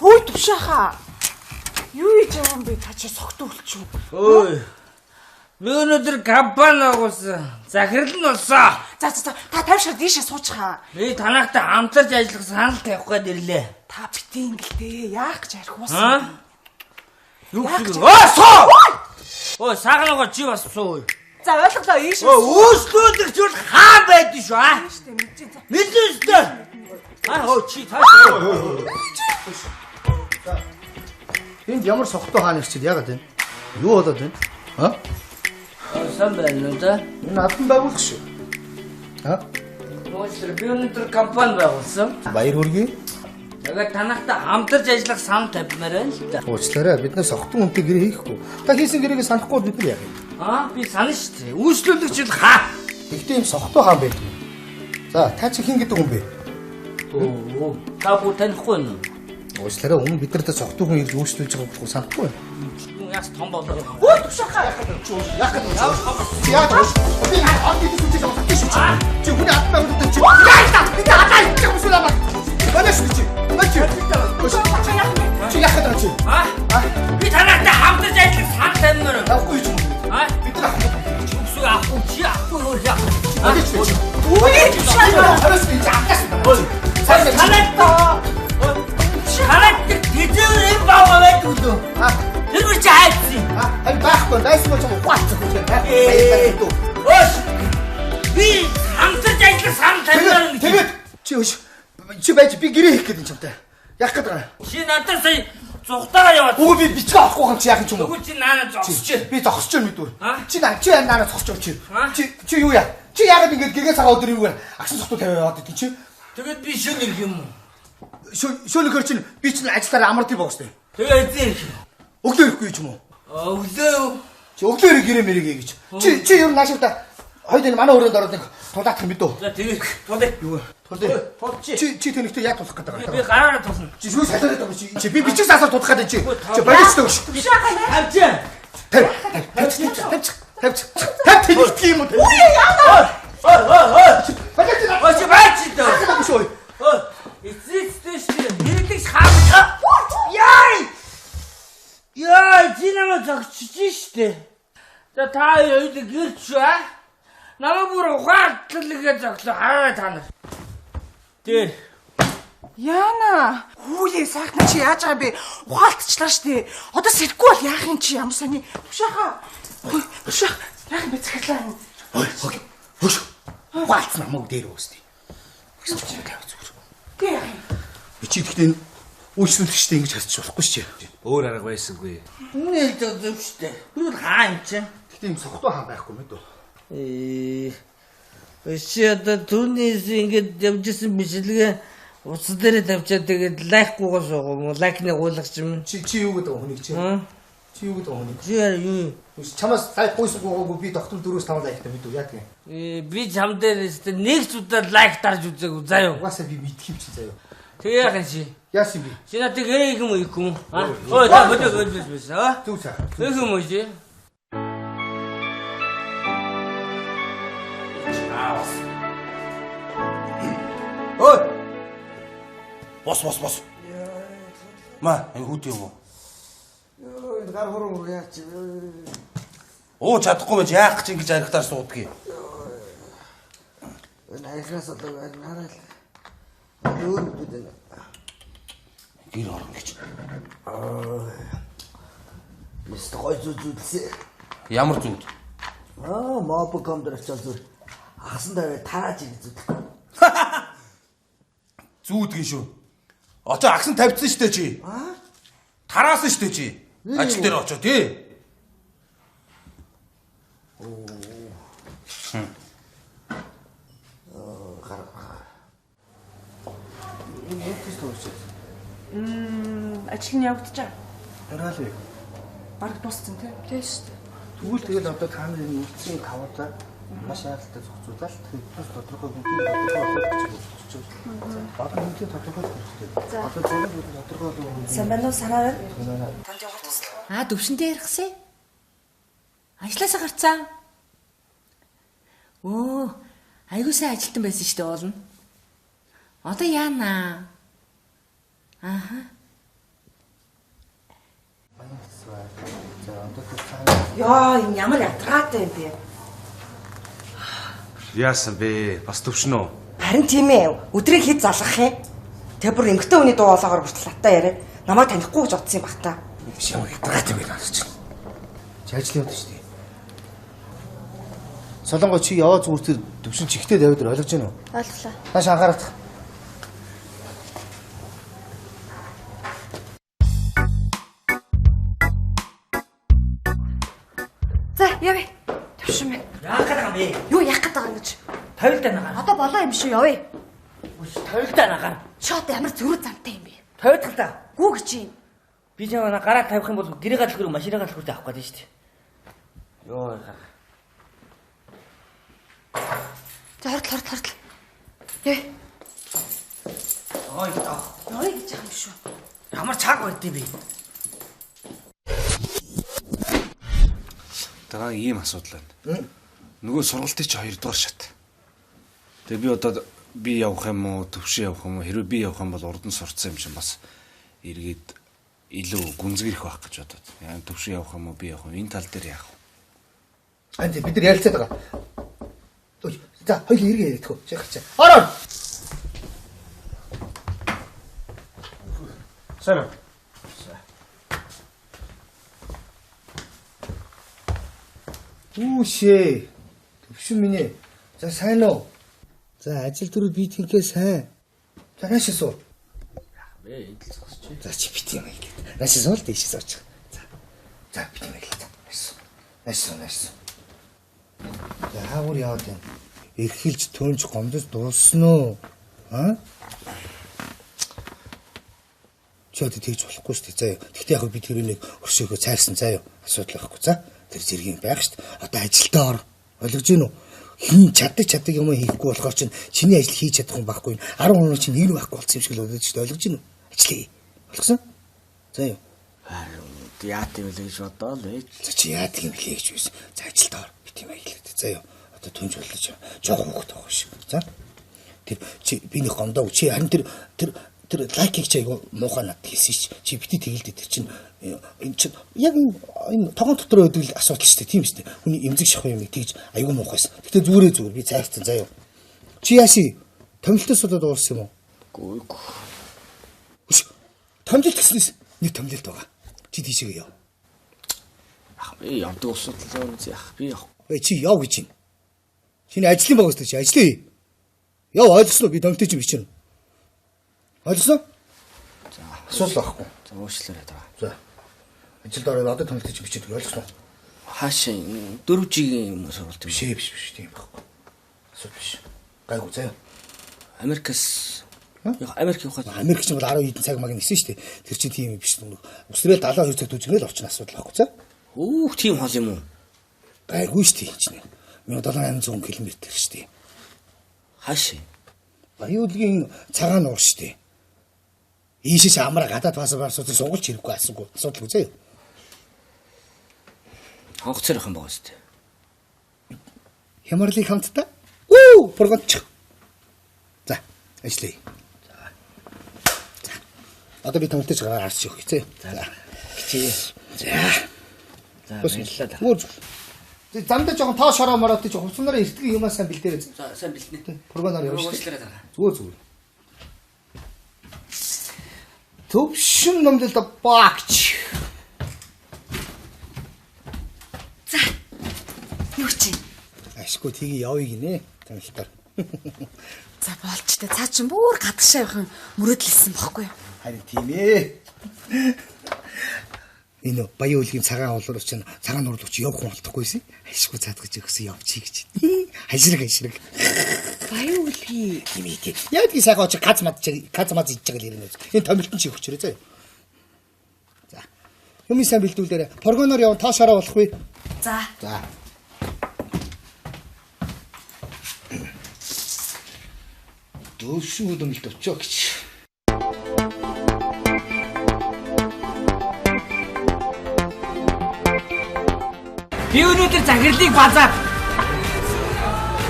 Хөөе төвшөөхаа. Юу хийж байгаа юм бэ? Та чи согтуулчих. Ой. Би өнөөдөр компани агуулсан. Захирал нь болсон. За та тавьшаа дийшээ суучихаа. Би танахтай хамтарч ажиллах санал тавих гээд ирлээ. Та битээ ингэлтэй. Яах гэж архиусан. Юу гэж? Соо! Ой, сагнага чи бас суу. За ойлголоо ийш. Өөрсдөлөгч бол хаа байдсан шүү аа? Мэдэн үстэй. Чи таа. Энд ямар сохтой хаан ирчихэд яагаад вэ? Юу болоод байна? Сан байна уу та? Энэ албан байгуулах шүү. Өөсөр би өнөөдөр компани байгуулсан. Баяр хүргэе. Яг танахтай хамтарч ажиллах санал тавьмаар байна л да. Уучлаарай, бид нар сохтон үнтэй гэрээ хийхгүй. Та хийсэн гэрээг санахгүй бид нар яах юм? Би санаа шүү дээ. Үйлчлүүлэгч л хаа. Тэгтээ юм сохтой хаан байдаг. За, та чи хэн гэдэг хүн бэ? Та бүр танихгүй юу? Уучлаарай, өмнө бид нартай сохтой хүн ирж үйлчлүүлж байгаа болохгүй санахгүй байна. Яас том болоо. Хөөе төвшөөхаа. Яах гэж байна? Яах гэж байна? Би хаад гэдэг үстэй байгаа гэж шүү. Чи хүний албан байгуулалтад чи. Яах та? Би хадаа их юм шүү лаа. Манайш чи. Чи яах гэдэг чи? Би танахтай хамтарч ажиллах санал тавьмаар. Явахгүй юм. Бид нар Үсэг авахгүй чи авахгүй юу яа. Үгүй төвшөөхаа. хараас би заахаас. Хараад тэзэр юм баа байдаг үү? Тэр үчи хайцсан. Ай байхгүй, найсгүй ч ухаачих гэж байна. Өөш. Би хамтарч ажиллах санал тавьмаар. Тэгээд чи байж би гэрээ хийх гэдэг юм чамтай. Яах гээд байгаа? Чи надад сая зугтаага яваад. Үгүй би бичгээ авахгүй юм чи яах юм Үгүй чи наана зогсож. Би зогсож байна мэдгүй. Чи наана зогсож чи. Чи юу яа? Чи яагаад ингэж гэгээ цагаа өдөр юу вэ? Агшин сохтуу тавиад яваад идэв чи. Тэгээд би шөнө ирэх юм уу? Шөнөөр чинь би чинь ажиллаараа амардыг боос тээ. Тэгээд эзэн ирэх. Өглөө ирэхгүй ч юм уу? Өглөө. Чи өглөө ирэх гэрээ мэрэг гэж. Чи юу наашилта хойд энэ манай өрөөнд ороод нэг тулаах юм бидөө. За тэгээд тулаа. Юу вэ? Тул чи тэнэгтэй яг тулах гэдэг би гараараа тулна. Чи юу салаад байгаа чи би бичиг сасаар тулах гэдэг чи. Чи болиос төгш. Авчаа. Тэг. тавьчих юм уу? Ой баач дөө. Шой. Эцэстээ шүү. Нэрэлж хаамаа. Яа, чиний зогсчих штэ. За та хоёрыг гэрч шүү аа. Намаа бүр ухаалтлалгээ зоглоо хараа та нар. Дээр. Яна. Хүүе сайхна чи яаж байгаа бэ? Ухаалтчлаа штэ. Одоо сэрхгүй бол яах юм чи ямар сони. Тушааха. Тушаах. Яах юм бэ захирлаа. Хөш. Ухаалц намайг дээр уусна. Тий. Чи тэгтээ үйлчлүүлэгчтэй ингэж харьцаж болохгүй шүү. Өөр арга байсангүй. Үнэ л зөв штэ. Бүр хаа юм чи? Тэгтээ юм сохтой хаан байхгүй мэд үү? Өшөөд түүнээс ингэж явжсэн бичлэгээ уц дээр тавьчаад тэгээд лайкгүйгээс уу лайкны гуйлгч юм. Чи юу гэдэг хүнийг чи? Чи юу гэдэг хүнийг? Юу? Чамаас лайк гуйсгүйгаагүй би доктор 4-5 лайктай мэд үү яа гэх юм. Би чам дээр нэг ч удаа лайк дарж үзээгүй заяа. Угаасаа би мэдх юм чи заяа. Тэгээ яах юм чи? Яасан би? Чи надад гэрээ юм уу юм? Ой та бодож биш аа. Зүг цаа. Тэг юм уу чи? Ой. Бос. Ма, энэ хүүд юм уу? Ёо, гар хорон яач. Оо чадахгүй байж яах гэж ингэж аригтаар суудгийг. Энэ айхаас одоо хараа л. Өөр бүдэ. Гэр орно гэж. Мистер гой зүудсэн. Ямар зүуд? Моб комдэр очил зүр. Хасан тавь тарааж ийг зүудэх. Зүудгэн шүү. Очоо агсан тавьчихсан штэ чи. Тараасан штэ чи. Ажил дээр очоо тий. Ажил нь явагдаж байгаа. Дараал вэ. Бараг дууссан тий. Тэс. Тэгвэл тэгэл одоо та нарын үлдсэн тавуудаа маш яалттай зохицуулаад тэгээд бас тодорхой хэмжээний тодорхой болчихж байна. Бага хэмжээний тодорхой хэрэгтэй. Одоо зөвхөн тодорхой Сайн байна уу санаарай? Танд явах туслаа. Аа төвшөндөө ярихсан. Ажлаасаа гарцаа. Оо, айгуу сайн ажилтан байсан шүү дээ уулна. Одоо яана? Ааха. Яа, энэ ямар ятраатай юм бэ? Яасан бэ? Бас төвшнө үү? Харин тийм ээ. Өдрийг хэд залгах юм? Тэ бүр эмгтэн хүний дуу хоолоогоор хүртэл атаа яриа. Намайг танихгүй гэж бодсон юм бах та. Биш ямар ядраатай байх гэж чинь. Чи ажил явдаг шүү дээ. Солонгой чи яваа зүгээр тэр төвшин чихтэй давид ойлгож байна уу? Ойлголоо. Нааш анхаарах. За, явъя. Төвшин минь. Яах гэдэг юм бэ? Юу яах гээд байгаа юм гэж? Тавилтаа нагаа. Одоо болоо юм шүү явъя. Тавилтаа нагаа. Шот ямар зүрх замтай юм бэ? Тавилтаа. Гүү гэж юм. Би чамаа гараа тавих юм бол гэрээ галхгөр машинаа галхгөр авах гэдэг шүү дээ. Йоо гараа. За хортол. Явъя. Ой таа. Ой гэж байгаа юм шүү. Ямар цаг байдгийг би. Дараа ийм асуудал байна. Нөгөө сургалтын чи 2 дугаар шат. Тэгээ би одоо би явах юм уу, төвшин явах юм уу? Хэрвээ би явах юм бол урд нь сурцсан юм чинь бас эргээд илүү гүнзгийрэх байх гэж бодоод. Яа төвшин явах юм уу, би явах юм. Энэ тал дээр яах вэ? Анди бид нар ярилцаад байгаа. Ой, за хоёул эргээ яриад хөө. Чи гарчаа. Ороо. Сайн. Үүшээ. Төвшин минь ээ. За сайн уу? За ажил төрөл би тэнхээ сайн. За наашаа суу. Бэ эдэл зогсож. За чи бит юм ингэ. Наашаа суу л дэшээ суучих. За бит юм ингэ. Наашаа. За хаагур яваад байна. Эрхэлж төөнж гомдож дууссан уу? Аа? Чи одоо тэгж болохгүй шүү дээ. Заа юу. Тэгтээ яг би тэрийг өршөөгөө цайрсан заа юу. Асуудал байхгүй. За тэр зэргийн байх шүү дээ. Одоо ажилдаа ор. Ойлгож гин үү? Хин чаддаг юм хийхгүй болохоор чинь чиний ажил хийж чадах хүн байхгүй. 10 хүн чинь нэг байхгүй болсон юм шиг л бодож шүү дээ. Ойлгож гин үү? Ажиллая. Ойлгосон? За юу. яат юм л гэж бодоо л байж. За чи яадаг юм блэ гэж байсан. За ажилд ор бит юм аялаад. За ёо. Одоо түнж боллоо. Жог хөөхт байгаа шүү. За. Тэр чи би нэг гомдоо чи харин тэр лайкийг чи айгу муухай над хэлсэн чи. Чи бити тэгэлдэ тэр чин энэ чи яг энэ тогон дотор байдаг л асуудал шүү дээ. Тийм шүү дээ. Хүний эмзэг шахуу юм тэгж айгу муухайсэн. Гэтэ зүгээр би цайгцсан заа ёо. Чи яаши томилтоос удаад уурсан юм уу? Гүйгүй. Томилт гэснээс нэг томилт байгаа. Чи тийшээ яа. Ах би явдаг асуудал юм яах би яах. Чи яв гэж юм. Чиний ажлын байгаас чи ажиллая. Яв ойлгосноо би томилт чинь бичнэ. Ойлгосноо? За асуудал байхгүй. За уучлаарай таа. За. Ажилд ороод одоо томилт чинь бичээд ойлгосноо. Хаашаа 4G-ийн юм сургалт юм. Биш тийм байхгүй. Асуудал биш. Гайгүй заяа. Америкээс Америк явахад Америк ч бол 10 хэдэн цаг маг нэгсэн шүү дээ. Тэр чинь тийм юм биш нүг. Өсрөөл 72 цаг түжгнэл орчин асуудал байхгүй цаа. Өөх тийм хол юм уу? Гайгүй шүү дээ чинь. 1700 км шүү дээ. Хаашаа? Аюулгийн цагаан нуур шүү дээ. Ийшээс амраа гадаад паспортыг сунгуулж хэрэггүй асуудал үзье. Хонгоцорох юм байгаа шүү дээ. Хямралыг хамтдаа. Уу, бургадч. За, ажиллая. За. Одоо би томилтож гараар харж өгье зэ. За. Чи. За. За, баярлалаа. Гүр. Замдаа жоохон тоо шороо мороод чи хувцснараа эртгийн юмаа сайн бэлдээрэй. За, сайн бэлтнэ. Прогоноор явж. Уучлаарай таа. Зүгээр. Төвшин номдолд багч. За. Юу чи? Ашгүй тгий явъя гинэ. Томилтоор. За болж та цаа чин бүр гадагшаа явах мөрөөдлөсөн бохгүй юу? Харин тийм ээ. Энэ баян үлгийн цагаан уулуур чинь цагаан нуур чи явах хүн болтохгүйсэн. Ашгүй цаадгаж өгсөн явчих гэж. Хажирэг. Баян үлгий. Тийм ээ. Яг тийм сайхан очи каз мад идж байгаа л ирнэ. Энэ томилтон чи өгчөрөө зөө. За. Юмын сайн бэлдүүлээрэ. Прогоноор явна тоошороо болохгүй. За. За. Дөөшөө дөмөлт очоо гэж. Би өнөөдөр захирлыг базаад.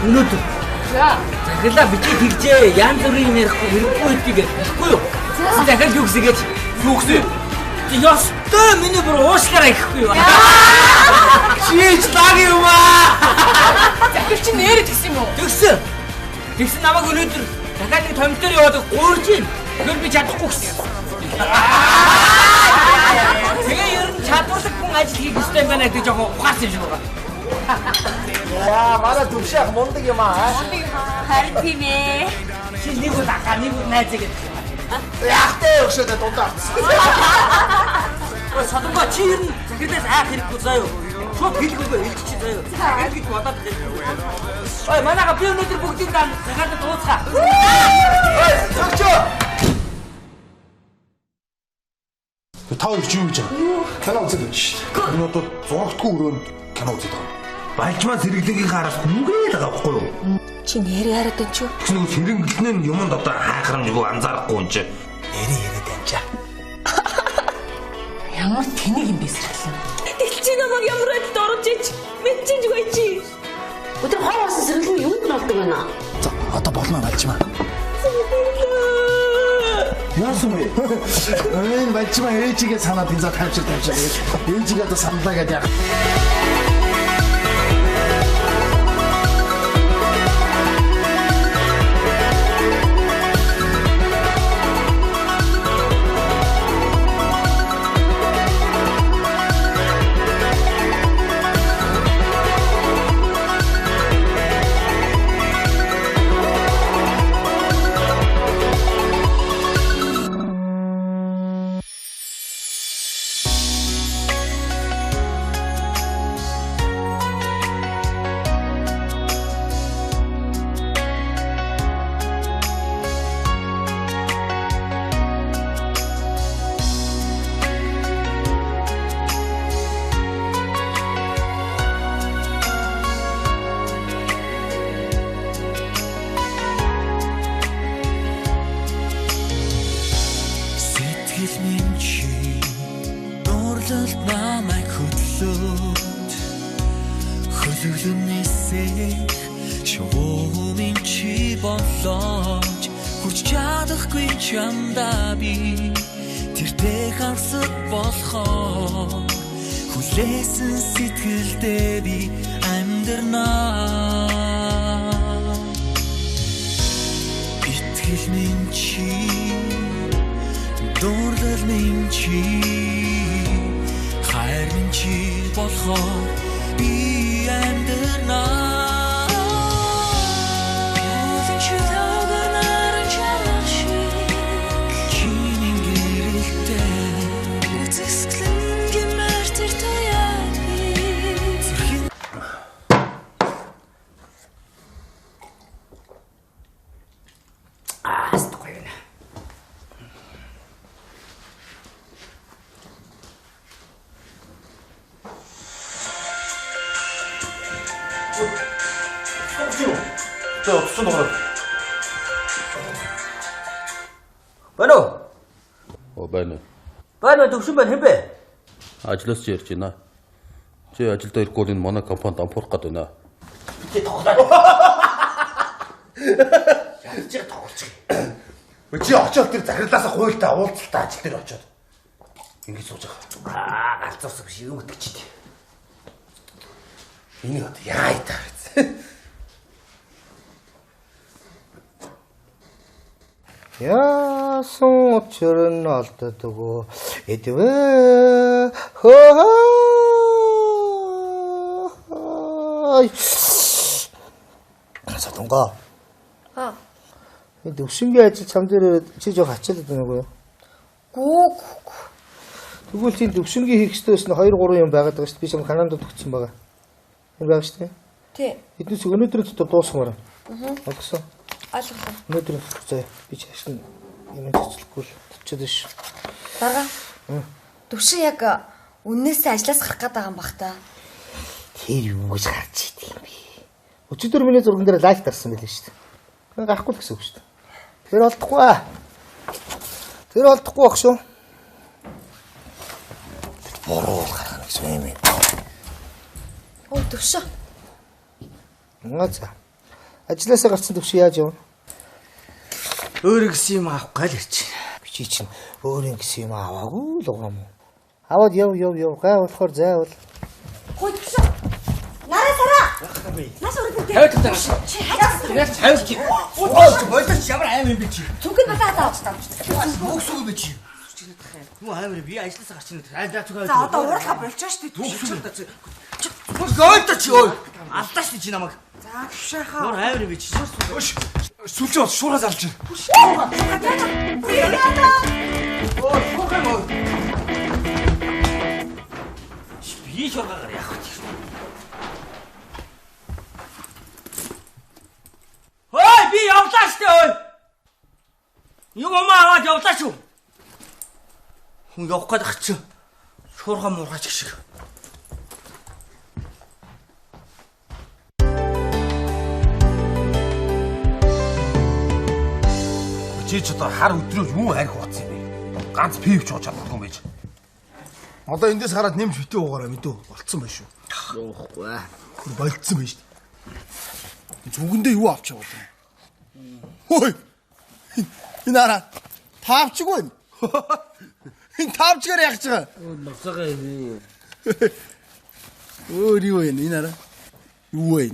Өнөөдөр. За, захирлаа бичиж хэлжээ. Янз бүрийн юм ярихгүй хэрэггүй гэдгийг хэлэхгүй юу? Захирал юу гэсэн гэж? Юу гэсэн? Ёстой миний бүр уушлаараа ихгүй юу? Чийч даг юм аа. Захир чи нэрэ тэгсэн юм уу? Тэгсэн. Тэгсэн намайг өнөөдөр дахиад нэг томилтоор яваад гуурж ийн. Тэгвэл би чадахгүй гэсэн. Тэгээ ер нь чадварлаг хүн ажил хийх ёстой юм байна гэдэг жоохон ухаарсан юм шиг байна. Яа, манай төвшөөх мундаг юм аа. Харин тийм ээ. Чи нэг удаа нэг найзаа гэдэг юм аа. Яахтай өгшөөдө дундаа авчихсан. Садамга чи ер нь захирлаас айх хэрэггүй заяа. Шууд хэлэхгүй хэлчих чи заяа. Хэлгэж бодоод хэлээ. Ой, манайха би өнөөдөр бүгдийг захирлаа дууцгаа. Ой, цогчоо. Та юу гэж байгаа? Кино үзэж байна шүү дээ. Энэ одоо зурагтгүй өрөөнд кино үзэж байгаа. Балжмаа сэргэлэнгийн хараас нүгэл байгаа байхгүй юу? Чи нэрээ хараад байна ч юу? Тэгс нэг сэргэлэн нь юмд одоо хайхрамжгүй анзаарахгүй юм чи. Яриад анчаа. Ямар тэнийг юм бэ сэргэлэн? Дэлчи намайг ямар байдалд оруулж ич? Мэдчихэж гоё чи. Өдөр хоо болсон сэргэлэн юунд нь олдог байна? За одоо болно балжмаа. Яасан бэ? Энэ балжмаа ээжигээ санаад энэ зат тавьчих. Ээжигээ одоо саналаа гэдэг яах. Хөлөглөнөөсөө шуумын чи болооч хүрч чадахгүй чамда би тэртээ хасад болохоо хүлээсэн сэтгэлдээ би амьдрнаа итгэл минь чи дуурлал минь чи хайр минь чи болохоо би амьдрнаа Байна уу? Байна. Байна төвшин байна хэмбэ? Ажлаас ч ярьж байна. Чи ажилдаа ирэхгүй энэ манай компанид ампуурах гээд байна. Би тоглоо. Яаж тоглож байгаа? Чи очоод тэр захирлаасаа хуйлтаа уулзалтаа ажил дээр очоод ингэж сууж байгаа. Галзуурсан биш юм өтгчихдээ. Энийг одоо яа таа. Яасан учир нь алддаг эдвэ хөөй сатунга төвшингийн ажил чам дээр чи жоо хачаад байна уу? Гүү. Тэгвэл тийм төвшингийн хийх ёстойс нь 2 3 юм байгаад байгаа шүү дээ. Би чам каналд өгсөн байгаа. Энэ байгаа шүү дээ. Тий. Эднээс өнөөдөр дотор дуусмаар. Олгосон. Ойлголоо. Өнөөдөр заяа би ч ашиг юм цэцлэхгүй л төвчөөд ш. Дарга. Төвшин яг үннээсээ ажлаас гарах гээд байгаа юм бах та. Тэр юу гэж гарч идэв юм бэ? Өчигдөр миний зурган дээр лайк дарсан байлээ шүү дээ. Гарахгүй л гэсэн үг шүү дээ. Тэр олдохгүй аа. Тэр олдохгүй баг шүү. Мороо гаргана гэсэн юм ээ. Оо төвшин. Нааца. Ажлаасаа гарсан төвшин яаж явна? Өөр гэсэн юм авах гал ирч. Би чи чинь өөр гэсэн юм аваагүй л угаам уу? Аваад яв. Гай болохоор зайвал. Хөөе төвшин. Нараа сараа. Нас өргөн дээ. Хайр таа. Чи хайр. Яг хайр чи. Оо болооч ямар амар юм бэ чи. Түнхэд балаа тааж тавч. Өксөг бэ чи. Юу амар би ажлаасаа гарч ирнэ. Айлдаа зүг. За одоо ууралха болчихоо шүү дээ. Өксөг. Гойто чи ой. Алдаач чи намайг. За төвшинхаа. Өөр хайр би чи. Сүлжээ шуураа зарч. Оо шуураа мөн. Би шуураагаар яах вэ? Ой би явлаа штэ ой. Юм аваад явлаа шүү. Хүн явах гээд ах чи. Шуурга муургач шиг. Чи ч одоо хар өдрөө юу арих утсан юм бэ? Ганц пивч ууж чадахгүй юм байж. Одоо эндээс хараад нэмж битээ уугаараа мэдөө болцсон байх шүү. Уухгүй. Бүр болцсон байж. Зүгэндээ юу авч яваад байна? Хөөе. Энэ араа таавчгүй байна. Энэ таавчгаар яах гэж байгаа? Нуцагаа хий. Өөр юу вэ энэ араа? Юу вэ?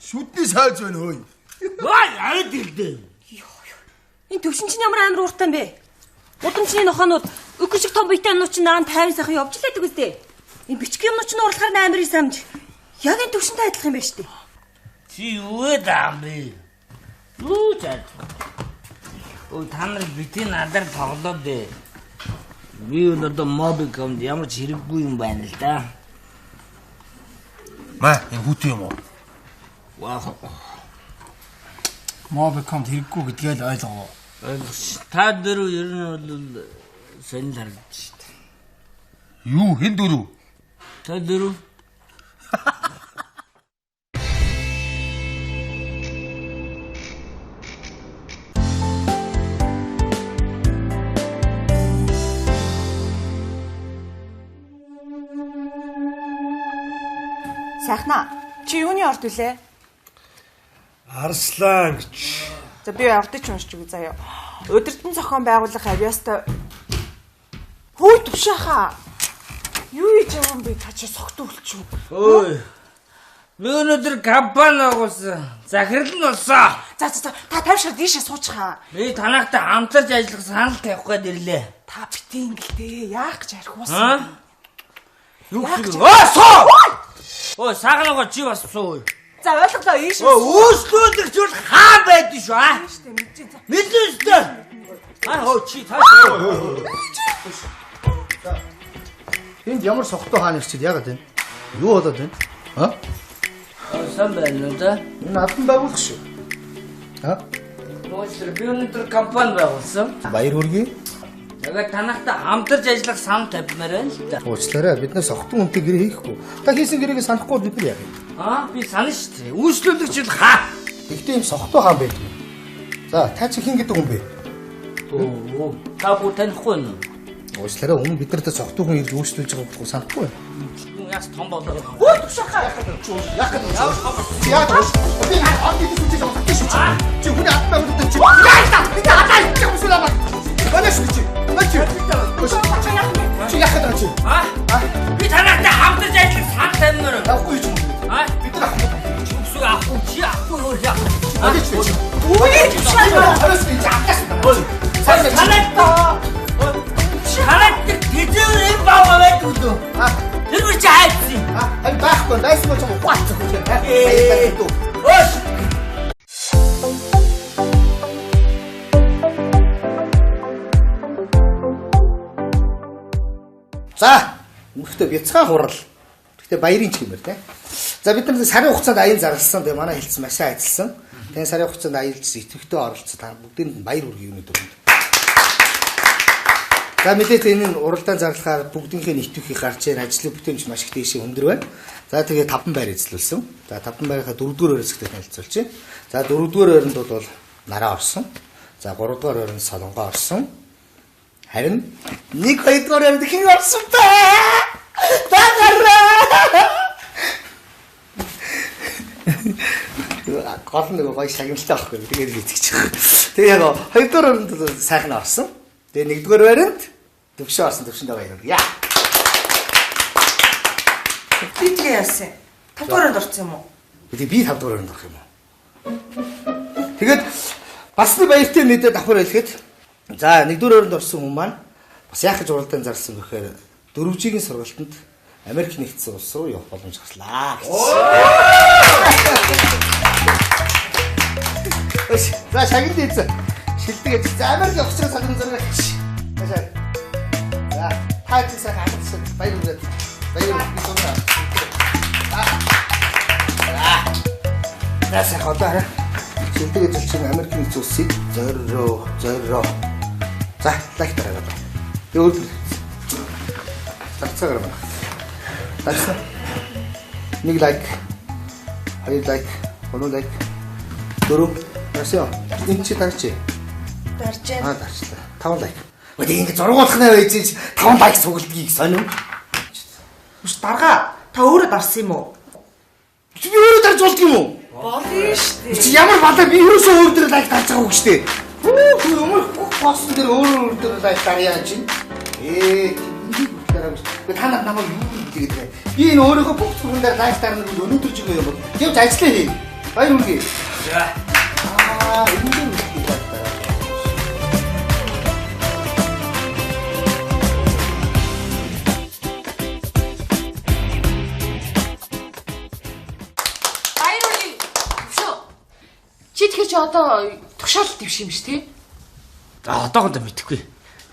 Шүдний сайз байна хөөе. Ой, ард ирдэ. Энэ төвшин чинь ямар амар ууртай юм бэ? Удамчны нохоонууд өкөр шиг том биетэй юмнууд чинь наан 50 сайхан явж лээдэг үстэй. Энэ бичиг юмнууд чинь уурлахаар амар их самж. Яг энэ төвшинтэй адилхан юм байна шүү дээ. Чи юу вэ даам бэ? Юу чад. Ой та нар битээ надаар тоглоод дээ. Би өнөөдөр мобикомд ямар ч хэрэггүй юм байна л да. Маа, энэ хүүтэй юм уу? Ваа. Мобикомд хэрэггүй гэдгээ л ойлгоо. Та дөрөв ер нь бол сонир харагдаж шүү дээ. Юу хэн дөрөв? Та дөрөв. Сайхнаа. Чи юуны орд үлээ? Арслан гэж. За би ордож уншиж үгүй заяа. Өдөртөн зохион байгуулах авьяастай. Хөөе төвшөөхаа. Юу хийж байгаа юм бэ? Та чи согтуулчих. Ой. Би өнөөдөр компани агуулсан. Захирал нь болсон. За та тайвшраад ийшээ суучихаа. Би танахтай хамтарч ажиллах санал тавих гээд ирлээ. Та битээ ингэлтэй. Яах гэж архиусан. Юу гэж? Суу! Ой, сагнагоо чи бас суу. За ойлголоо ийшээ. Үүслүүлэгч бол хаа байдэн шүү аа? Мэдэн үстэй. Хөө чи таа. Энд ямар согтуу хаана ирчихэд яагаад вэ? Юу болоод байна? А? Сан байна уу та? Энэ албан байгуулах шүү. А? Моосэр би өнөөдөр компани байгуулсан. Баяр хүргэе. Яг танахтай хамтарч ажиллах санал тавьмаар байна л да. Уучлаарай, бид нэ согтуу үнтэй гэрээ хийхгүй. Та хийсэн гэрээг санахгүй бид нар яах вэ? Би санана шүү дээ. Үүслүүлэгч бол хаа? Гэхдээ юм согтуу хаан байдаг. За, та чи хин гэдэг хүн бэ? Оо, та бүр танихгүй нь. Уучлаарай, өмнө бид нарт согтуу хүн ирж өөрчлүүлж байгаа болохгүй санахгүй байна. Яас том болоо. Хөөе төвшөөхаа. Яах гэж чи яа даа? Би хаад гэдэг үчиж байгаа гэж чи. Чи хүний атмаа үлдээ чи. Яа та би хадаа их юм шиг байна. Банаш чи. Чи яах гэж чи? Би танахтай хамтарч ажиллах санал тавьмаар байна. Авахгүй чи. Бид нар Зүгсүү авахгүй чи авахгүй юу яа. чи. Үгүй төвшөөхаа. Харас би жаагаас. Танахтай. Танахтай тэзүүр бааваа байдаг үү? Тэр үгүй чи хайцсан. Харин байхгүй дайсан мөн чам ухаалцах гэж байна. Өөш. За, өөртөө бяцхан хурал. Гэхдээ баярын ч гэмээр те. За бид нар сарын хугацаанд аян зарласан. Тэгээ манай хэлсэн маш ажилласан. Тэгээ сарын хугацаанд аялж итгэвчтэй оролцсон. Та бүгдийн баяр хүргэе юуны дөрөнд. За мэдээж энэ уралдаан зарлахаар бүгдийнхээ нэвтвхийг гарч ийн ажлын бүтээмж маш их дэшээ өндөр байна. За тэгээ 5 байр эзлүүлсэн. За 5 байрынхаа 4-р өрөөсгтэй танилцуулж байна. За 4-р өрөөнд бол нараа орсон. За 3-р өрөөнд солонгоо орсон. Харин 1-2-р өрөөнд хин орсон бэ? Тагараа. Гол нэг гоё шагналтай байхгүй. Тэгээд би итгэж байгаа. Тэгээ яг 2-р өрөөнд сайхан орсон. Тэгээ 1-р байранд төвшөө орсон төвшөндөө баяр. Яа. Битлээ яасан. 5-р орнд орсон юм уу? Тэгээ би 5-р өрөөнд орох юм уу? Тэгээд бас нэг баяртай мэдээ давхар хэлэхэд за 1-р өрөөнд орсон хүмүүс маань бас яах гэж уралдаан зарласан гэхээр 4G-ийн сургалтанд Америк нэгдсэн улс руу явах боломж гарчлаа. За шагнал ийцэн. Шилдэг гэж. За Америк явах гэж садан зэрэг. За таач сайн хатсан. Баяр хүргэе. Баяр би сонаа. Наса хотоо. Шилдэг гэж чинь Америк нэгдсэн улсыг зорио. За лайк дараагаа. Юу тагцаар байна. Тагцаа. Нэг лайк. Хоёр лайк. Гурван лайк. Дөрөв. Ясаа. Энд чи тагч. Дарж Аа дарчлаа. 5 лайк. Өөд ингэ зургуулах нэ байж 5 лайк сугалдгийг сонив. Биш дарга. Та өөрөө дарсан юм уу? Чи өөрөө дарж болд юм уу? Болно шүү дээ. Чи ямар балаа би ерөөсөө өөр дээр лайк дарж байгаа үг шүү дээ. Ямар пост дээр өөр дээр лайк дарьяа чи. Та нар намайг юу гэдэг вэ? Би энэ өөрийнхөө бүх бүхэн дээр лайк дарна гэж өнөөдөр ч юм бол явж ажиллаа хий. Баяр хүргэе. За. Энэ дээр үгүй байна. Баяр хүргэе. Шүү. Чи тэгэхээр ч одоо тушаалт дэвш юм ш тий? Одоогондоо мэдэхгүй.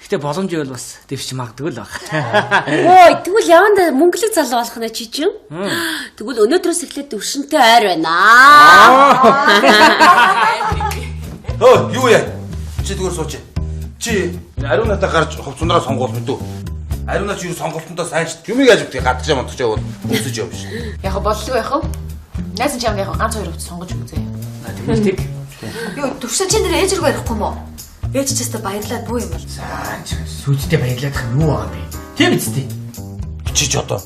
Гэтэ боломжтой бол бас дэвч магадгүй л баг. Ой, тэгвэл яванда мөнгөлөг залуу болох нэ чи чинь. Тэгвэл өнөөдрөөс эхлээд төвшөнтэй ойр байна. Өө, юу яа? Чи тэгвэр сууч. Чи ариунатаа гарч хувцсанараа сонгуул мэдүү. Ариунаа чи юу сонголтондоо сайн ч юмыг ажиг гадагшаа модгож яваад үсэж явна ш. Яг боллоо яах вэ? Найсан чам яг ганц хоёр хувц сонгож үзье. Тэгвэл тэг. Юу төвшин чи нэр ээж рүү ярихгүй юм уу? Ээж ч гэсэн баярлаад бүү юм бол. Сүйдтэй баярлах юм юу байгаа бэ? Тийм үстэй. Чи ч одоо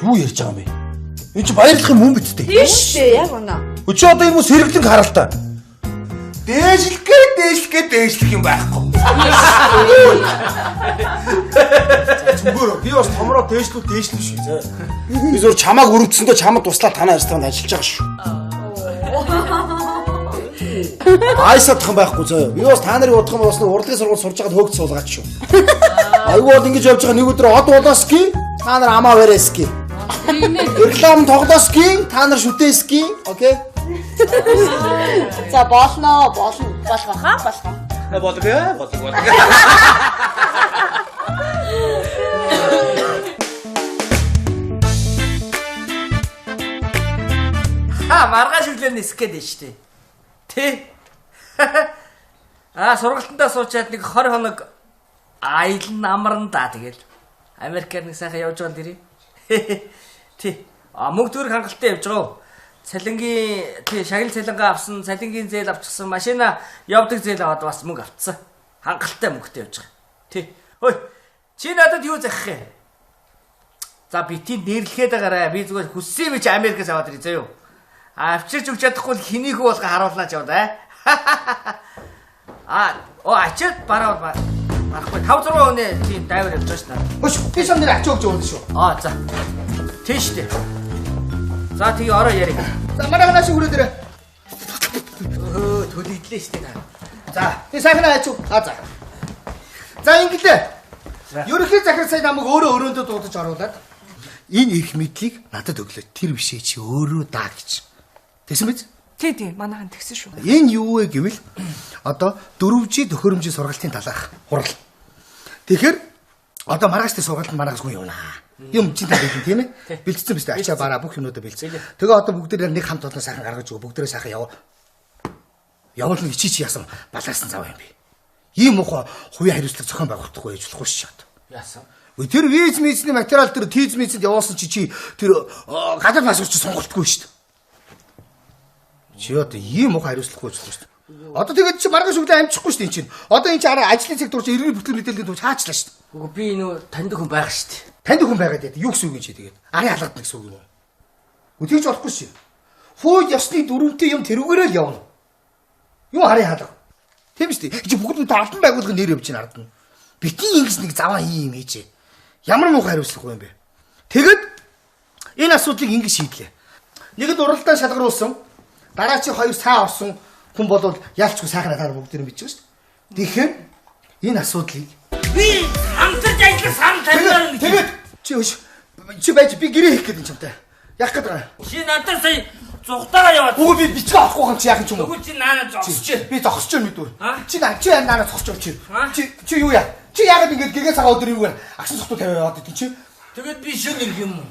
юу ярьж байгаа юм бэ? Энд чи баярлах юм биз дээ. Тийш дээ яг унаа. Өчигдөр одоо энэ мөс хэрэглэн харалтаа. Дээшлэх юм байхгүй. Зүгээр би бас томроо дээшлэх шүү. Би зөв чамааг өрөвдсөндөө чамд туслаад танаа арьстай ажиллаж байгаа шүү. Айсадах юм байхгүй зөө. Би бас та нарыг удах юм бас урлагийн сургууль сурж байгаад хөөгд суулгаад шүү. Айгуу бол ингэж явж байгаа нэг өдөр од болооски та нар амаа барьяаски. Реклам тоглооски та нар шүтээски. Окей. За болно. Болгоо. Болго. Маргааш өглөө нисэх гээд нь штэ. Тэ. Сургалтандаа суучаад нэг 20 хоног аялан амарна да тэгэл. Америкаар нэг сайхан явж байгаа дэрий. Тэ. Мөнгө төгрөг хангалттай явж байгаа. Цалингийн шагнал цалингаа авсан, цалингийн зээл авчихсан, машина явдаг зээл аваад бас мөнгө авцсан. Хангалттай мөнгөтэй явж байгаа. Тэ. Ой. Чи надад юу захих юм? За би тийм нэрлэхэд байгаарай. Би зүгээр хүссэн юм чи Америкээс аваад ирээ заяа. Авчирч өгч чадахгүй хэнийг болгоо харуулнаач яваа. Ачаад бараа барахгүй 5-6 өнөө тийм дайвар явж байгаа шнаа. Хөш би сандэр ачаа өгч явуулна шүү. За. Тийш дээ. За тэгээ ороо яриг. За маргааш хүрээ дээрээ. Төлөйдлээ штэ. За би сайхан ачаа. За ингэлээ. Ерөнхий захирал сайн намайг өөрөө дуудаж оруулаад энэ их мэдлийг надад өглөө. Тэр бишээ чи өөрөө даа гэж. Тэгсэн биз? Тий, манайхан тэгсэн шүү. Энэ юу вэ гэвэл одоо 4G төхөөрөмжийн сургалтын талаарх хурал. Тэгэхээр одоо маргааштай сургалтанд манайхаас хүн явна. Юм чинь та хэлэн тийм ээ? Бэлдсэн биз дээ. Ачаа бараа бүх юмнуудаа бэлдсэн. Тэгээ одоо бүгдээрээ нэг хамт олон сайхан гаргаж өгөө. Бүгдээрээ сайхан явуулна чи яасан балаасан зав юм бэ? Ийм мохоо хувийн хариуцлага зохион байгуулахгүй байж болохгүй шүү дээ. Яасан? Тэр виз мизний материал тэр тийз мизэд явуулсан чи тэр гадаад масууч сонголтгүй шүү дээ. Чи одоо ийм мохоо хариуцлахгүй болж байгаа шүү дээ. Одоо тэгээд чи маргааш өглөө амжихгүй шүү дээ чинь. Одоо энэ чи арай ажлын цаг дурч иргэн бүтгэл мэдээллийн төвч хаачлаа шүү дээ. Үгүй би нөө танд хүн байх шүү дээ. Танд хүн байгаад яа. Юу гэсэн үг юм чи тэгээд? Арын халагдана гэсэн үг юм уу? Үтгийж болохгүй шүү. Хууч ёсны дүрмтэй юм тэрүүгээрээ л явна. Юу арын халга? Тийм шүү дээ. Чи бүгд албан байгууллагын нэр явж байна ард нь. Битгий ингэж нэг заваа юм ээжээ. Ямар муухай хариуцлага юм бэ? Тэгэд энэ асуудлыг ингэж шийдлээ. Нэгэд уралдаан шалгаруулсан. Дараа чи хоёр цаа орсон хүн бол ялчгүй сайхан атаар бүгд тэр мэдчихэж шүү дээ. Тэгэхээр энэ асуудлыг би хамтарч ажиллах сан тавиар. Тэгээд чи байж би гэрээ хийх гэдэг юм чамтай. Яах гээд байгаа юм? Чи надад сая зугтаа яваад. Үгүй би бичгээ авахгүй юм чи яах юм? Үгүй чи наана зогсож. Би зогсож юм мэдвэр. Чи наана зогсож чи. Чи юу яа? Чи яагаад ингэж гэрээ цагаа өдөр юугаар агсан сохтуу тавиад яваад идэв чи? Тэгээд би шөнө ирэх юм уу?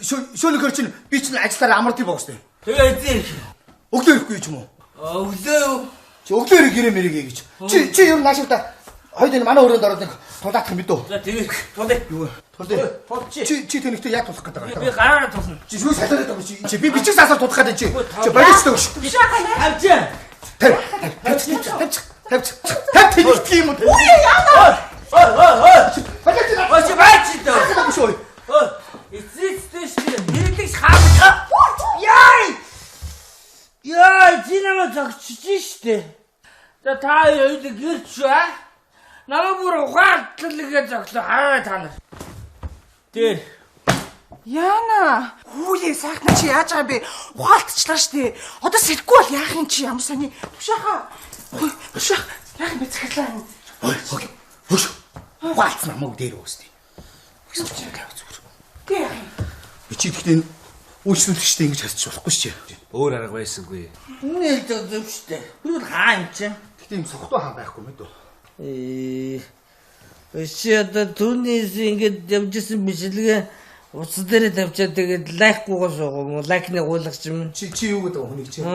Шөнөөр чинь би чинь ажиллаараа амралтыг боостой. Тэгээд эзэн ирэх. Өглөө ирэхгүй ч юм уу? Өглөө. Чи өглөө ирэх гэрээ мэрэг гэж. Чи юу наашигта хоёул энэ манай өрөөнд ороод нэг тулаах юм бидөө. За тэгээд тулъя. Юу вэ? Тулъя. Чи тэнэгтэй яг тулах гэдэг байгаа. Би гараараа тулна. Чи юу салаад байгаа чи би бичиг сасаар тулах гэдэг чи. Чи болчихдог ш. Биш аа. Авчаа. Тавь тийм үү? Ой яана. Ой чи бачи дөө. Эцэстэж нэрлэгч хаа. Яа, чи намайг зогсчих штэ. За та хоёул гэрч ба. Намайг бүр ухаалтлага зогслоо хараа та нар. Тэр Яна, хүүлээ сайхна чи яаж байгаа бэ? Ухаалтчлаа штэ. Одоо сэрхгүй бол яах юм чи ямар сони? Тушааха. Тушаах. Яах юм бэ цаглаа. Ой. Хөш. Ухаалцсан намайг дээр өстэй. Тэг. Би чи гэхдээ үйлчлүүлэгчтэй ингэж хасчих болохгүй ч. Өөр арга байсангүй. нэл зөв штэ. Би хаа юм чи? Гэхдээ юм сохтуу хаан байхгүй мэдөө. Чи одоо түүнээс ингэж явжсэн бичлэгээ уц дээр тавьчаад тэгээд лайкгүйгоо суугаа мó лайкны гуулгач юм. Чи юу гэдэг хүнийг чи?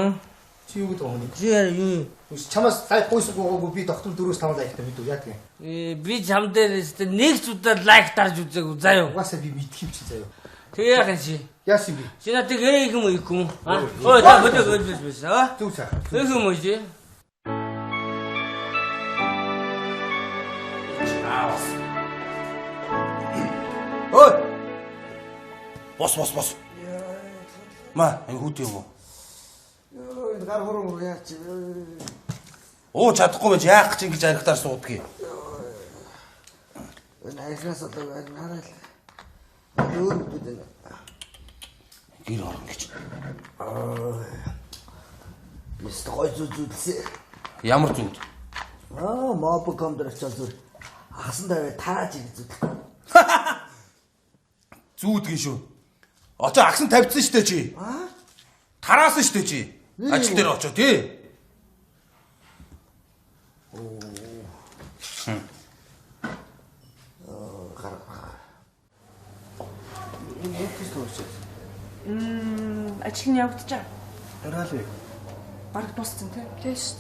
Чи юу гэдэг хүнийг? Чи юу? Чамаас лайк гуйсгүйгоо би тогтмол 4-5 лайктай мэдүү яа гэх юм. Би чам дээр нэг ч удаа лайк дарж үзээгүй заяа. Угаасаа би мэдх юм чи заяа. Тэгээ яах юм чи? Яасан би? Чи надад гэрээ юм уу? Ой та хөдөө бис аа. Зүг цаа. Нэг юм уу чи? Ой. Бос. Маа, энэ хүүд юм уу? Йоо, энэ гар хуруу яач. Оо чадахгүй байж яах гэж ингэж арихтаар суудгийг. Энэ айхнаас одоо нараа л. Өөр хүмүүс энэ. Гэр орно гэж. Мистэ гой зүудсэн. Ямар зүуд? Моб комдэр очил зүр. Хасан тавь тааж ийг зүудэх. Зүудгэн шүү. Очоо агсан тавьчихсан штэ чи. Тараасан штэ чи. Ажил дээр очоо тий. Ажил нь явагдчихаа. Дараалээ. Бараг дууссан тий. Тэс.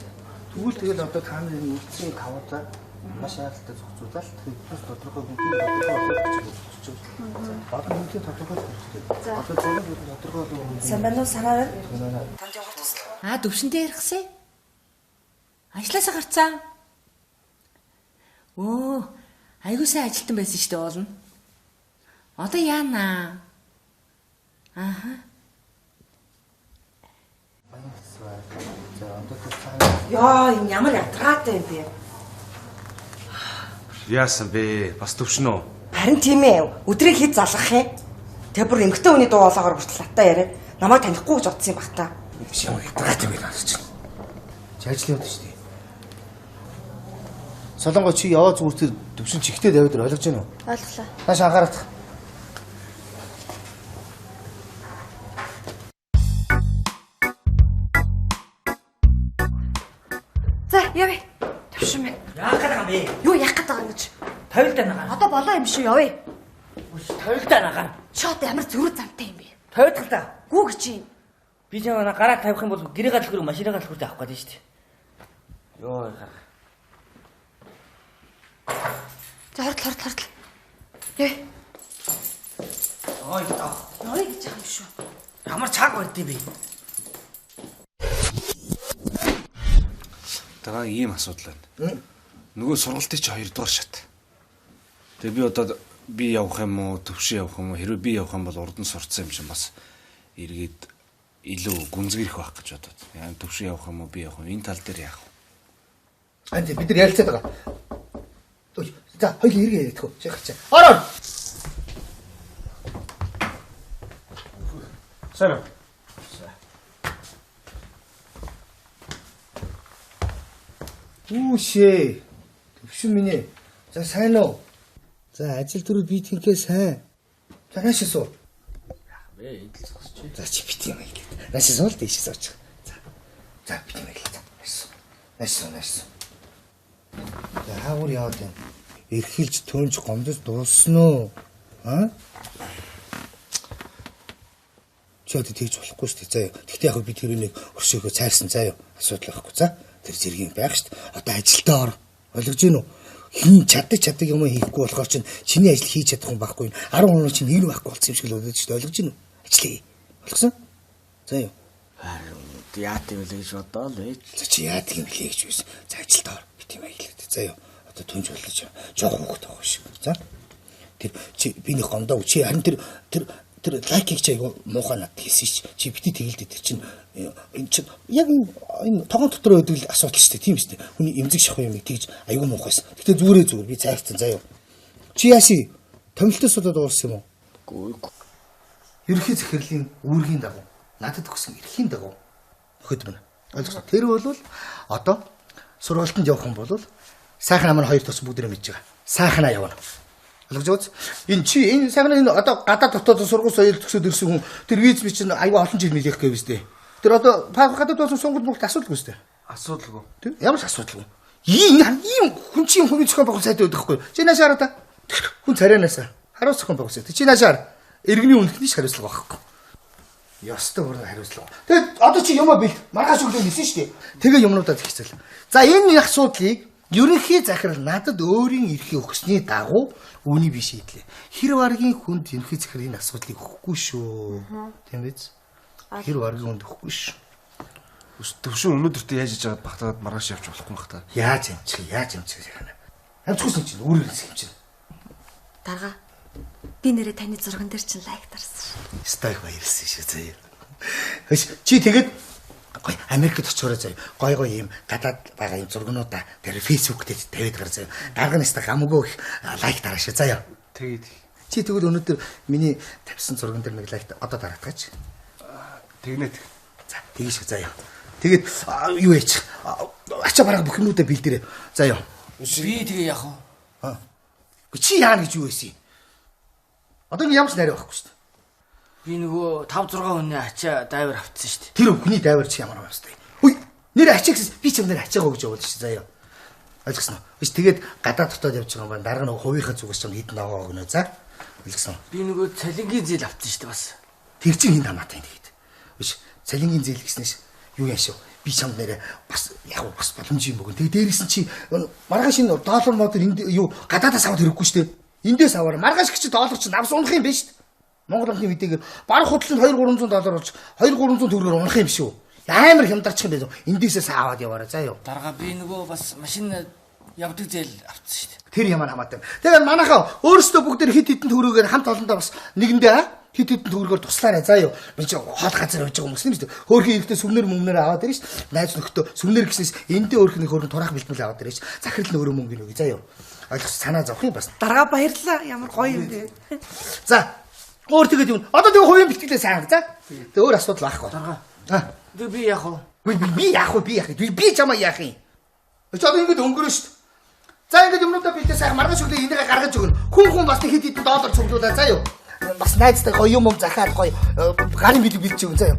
Тэгвэл тэгэл одоо та нарын үлцгийн тавуудаа маш яалтаа зохицуулаад тэгээд бас тодорхой хүнтэй тодорхой болчихж байна. Одоо хүнтэй тодорхой хэрэгтэй. Одоо зөвхөн тодорхой бол Сайн байна уу санаа? Танд явах туслаа. Аа төвшөндөө ярихсан. Ажлаасаа гарцаа. Оо, айгуу сайн ажилтан байсан шүү дээ уулна. Одоо яана? Ааха. Яа, энэ ямар ятраатай юм бэ? Яасан бэ? Бас төвшнөө. Харин тийм ээ. Өдрийг хэд залгах юм? Тэ бүр эмгтэн хүний дуу хоолойгоор хүртэл атаа яриа. Намайг танихгүй гэж бодсон юм бах та. биш ямар ятраатай юм байна гэж. Чи ажил явдаг шүү дээ. Солонгоо чи яваа зүгээр тэр төвшин чихтэй давид ойлгож байна уу? Ойлголоо. Тааш анхаарах. За, явъя. Төвшин минь. Яах гэдэг юм бэ? Юу яах гэдэг юм гэж? Тавилтаа нагаа. Одоо болоо юм шүү явъя. Тавилтаа нагаа. Чот ямар зүрх замтай юм бэ? Тавилтаа. Гүү гэж юм. Би чамаа гараа тавих юм бол гэрээ галхүр машинаа галхүр авах гэдэг шүү дээ. Йоо гараа. За хортол. Яа. Ой таа. Ой гэж юм шүү. Ямар цаг байдгийг би. Тагаа ийм асуудал байна. Нөгөө сургалтын чи 2 дугаар шат. Тэгээ би одоо би явах юм уу, төвшин явах юм уу? Хэрвээ би явах юм бол урд нь сурцсан юм чинь бас эргээд илүү гүнзгийрэх байх гэж бодод. Яа төвшин явах юм уу, би явах юм. Энэ тал дээр яах вэ? Анди бид нар ярилцаад байгаа. Ой, за хоёул иргэ яриад хөө. Чи гарчаа. Ороо. Сайн. Үүшээ. Төвшин минь ээ. За сайн уу? За ажил төрөө би тэнхээ сайн. За нааш суу. Яах вэ? Эдэл зогсож чи. За чи бит юм хэлээ. Нааш суул дэше суучих. За бит юм хэлээ. Нааш суу. За хаагур яваад байна. Эрхэлж төөнж гомдос дуусна уу? Чи одоо тэгж болохгүй шүү дээ. Заа. Гэхдээ яг би тэрийг өршөөгөө цайрсан заа юу. Асуудал байхгүй. За. Тэр зэргийн байх шүү дээ. Одоо ажилдаа ор. Ойлгож гин үү? Хин чаддаг юм хийхгүй болохоор чинь чиний ажил хийж чадах хүн байхгүй. 10 хүн чинь нэр байхгүй болсон юм шиг л бодож шүү дээ. Ойлгож гин үү? Ажлаа. Ойлгосон? За юу. Яат юм л гэж бодоо л ээ. За чи яадаг юм лээ гэж байсан. За ажилдаа ор. Бит юм хэлээд. За юу. Одоо түнж боллоо ч жоох хөөхт байгаа шүү. За. Тэр чи биний гомдоо чи харин тэр лайкийг чи айгу муухай над хийсэн чи бити тэгэлдэ тэр чинь энэ чинь яг энэ тогон дотор байдаг асуудал шүү дээ тийм шүү дээ хүний эмзэг шахуу юм тэгж айгу муухайсан. Гэтэ зүгээр би цайгцсан заяа. Чи яаши томилтоо судад дууссан юм уу? Ерхий захирлын үүргийн дагуу надад өгсөн эрхийн дагуу охид байна. Ойлгосон. Тэр бол одоо сургалтанд явах юм бол сайхан амар хоёр тос бүгд мэдж байгаа. Сайхнаа явна. Ойлгож энэ сайхан энэ одоо гадаад дотоод сургууль соёл төгсөөд ирсэн хүн тэр виз би чинь аюу олон жил нэлээх гэвс дээ. Тэр одоо гадаад болсон сонгуульд бүгд асуудалгүй шүү дээ. Асуудалгүй. Тэг ямар ч асуудалгүй. Ийм хүн чинь хүний зохион байгуулалт сайд байдаг хгүй. Чи наашаа хараа та. Хүн царайнаасаа хариуц зохион байгуулалт. Чи наашаа иргэний үнэлгэний ш хариуцлага байхгүй. Ёстой хөрөнгө хариуцлага. Тэгээд одоо чи юмаа бэлт маргааш өглөө нисэн шүү дээ. Тэгээ юмнуудаа зихицэл. За энэ асуудлыг ерөнхий захирал надад өөрийн эрхийг өгсөний дагуу үүний биш шийдлээ. Хэр варгийн хүнд ерөнхий захирал энэ асуудлыг өгөхгүй шүү. Тийм биз? Хэр варгийн хүнд өгөхгүй шүү. Төвшин өнөөдөртөө яаж иж байгаад багтаад маргааш явж болохгүй бах та. Яаж амчих яана. Амчихсан чинь өөрөө хэлсэн юм чинь. Дарга. Би нэрээ таны зурган дээр чинь лайк дарсан шүү. Стайк баярлсан шүү заяа. Чи тэгээд гой Америкт очиороо заяа. Гой ийм гадаад байгаа ийм зургнуудаа тэр фэйсбүүк дээр тавиад гараа заяа. Дарга нэстэ гамгүй их лайк дараашаа заяа. Тэгээд чи тэгвэл өнөөдөр миний тавьсан зурган дээр нэг лайк одоо дараатгаач. тэгнэ. За тэгш заяа. Тэгээд юу яач? Ачаа бараг бүх юмудаа бэлдэрээ. Заяа. Би тэгээ яах вэ? Чи яана гэж юу байсан юм? Одоо ингэ ямар ч найр байхгүй шүү дээ. Би нөгөө 5 6 хүний ачаа дайвар авцсан шүү дээ. Тэр хүний дайвар чи ямар австай. Хүй, нэр ачаа гэсэн би ч юм нэр ачаагаа гэж явуулж шүү заяа. Ойлгосноо. Биш тэгээд гадаад дотоод явж байгаа юм байна. Дараа нь хувийнхаа зүгээс ч хитэн аваа өгнө за. Ойлгосноо. Би нөгөө цалингийн зээл авцсан шүү дээ бас. Тэр чинь хин хамаатай тэгээд. Биш, цалингийн зээл гэснээс юу яашаа. Би чамд нэрээ бас яг бас боломж юм бөгөн. Тэгээд дээрээс нь чи маргааш энэ доллар модер юу гадаадаас аваад хэрэггүй шүү дээ. Эндээс аваар маргааш гэж доллар чинь авс унах юм биш шүү дээ. Монгол амтны үетэйгээр баг хутланд $200-300 болж $200-300 төгрөгөөр унах юм шүү. Амар хямдарчих юм бэ. Эндээсээс аваад яваарай заа юу. Дарга би нөгөө бас машин явдаг зээл авцсан шүү дээ. Тэр ямар хамаатай. Тэгээд манайхаа өөрсдөө бүгд хит хитэн төгрөгөөр хамт олондоо бас нэгэндээ хит хитэн төгрөгөөр туслаарай заа юу. Би чи хол газар байж байгаа хүмүүс юм шүү дээ. Хөөрхөн ихтэй сүмнэр мөнгнөр аваад ирж найз нөхдөө сүмнэр гэснээс эндээ өөрхөн хөөрхөн турах бэлтгэл аваад ирж захирал нь өөрөө мөнгө өгье заа юу. Ойлгох санаа зовх юм бас. Дарга баярлаа. Ямар гоё юм бэ. За өөр тэгээд юм. Одоо тэгээ хувийн бэлтгэлээ сайн за. Тэгээ өөр асуудал байхгүй. Дарга. Тэгээ би яах вэ? Би яах вэ? Би чамаа яах юм? Чи одоо ингэж өнгөрөө шүү дээ. За ингэж юмнуудаа битээ сайхан маргааш өглөө энийгээ гаргаж өгнө. Хүн бас хит хитэн доллар цуглуулаа заа юу. Бас найзтай гоё юм захаад гоё гарын бэлэг бэлж өгнө заа юу.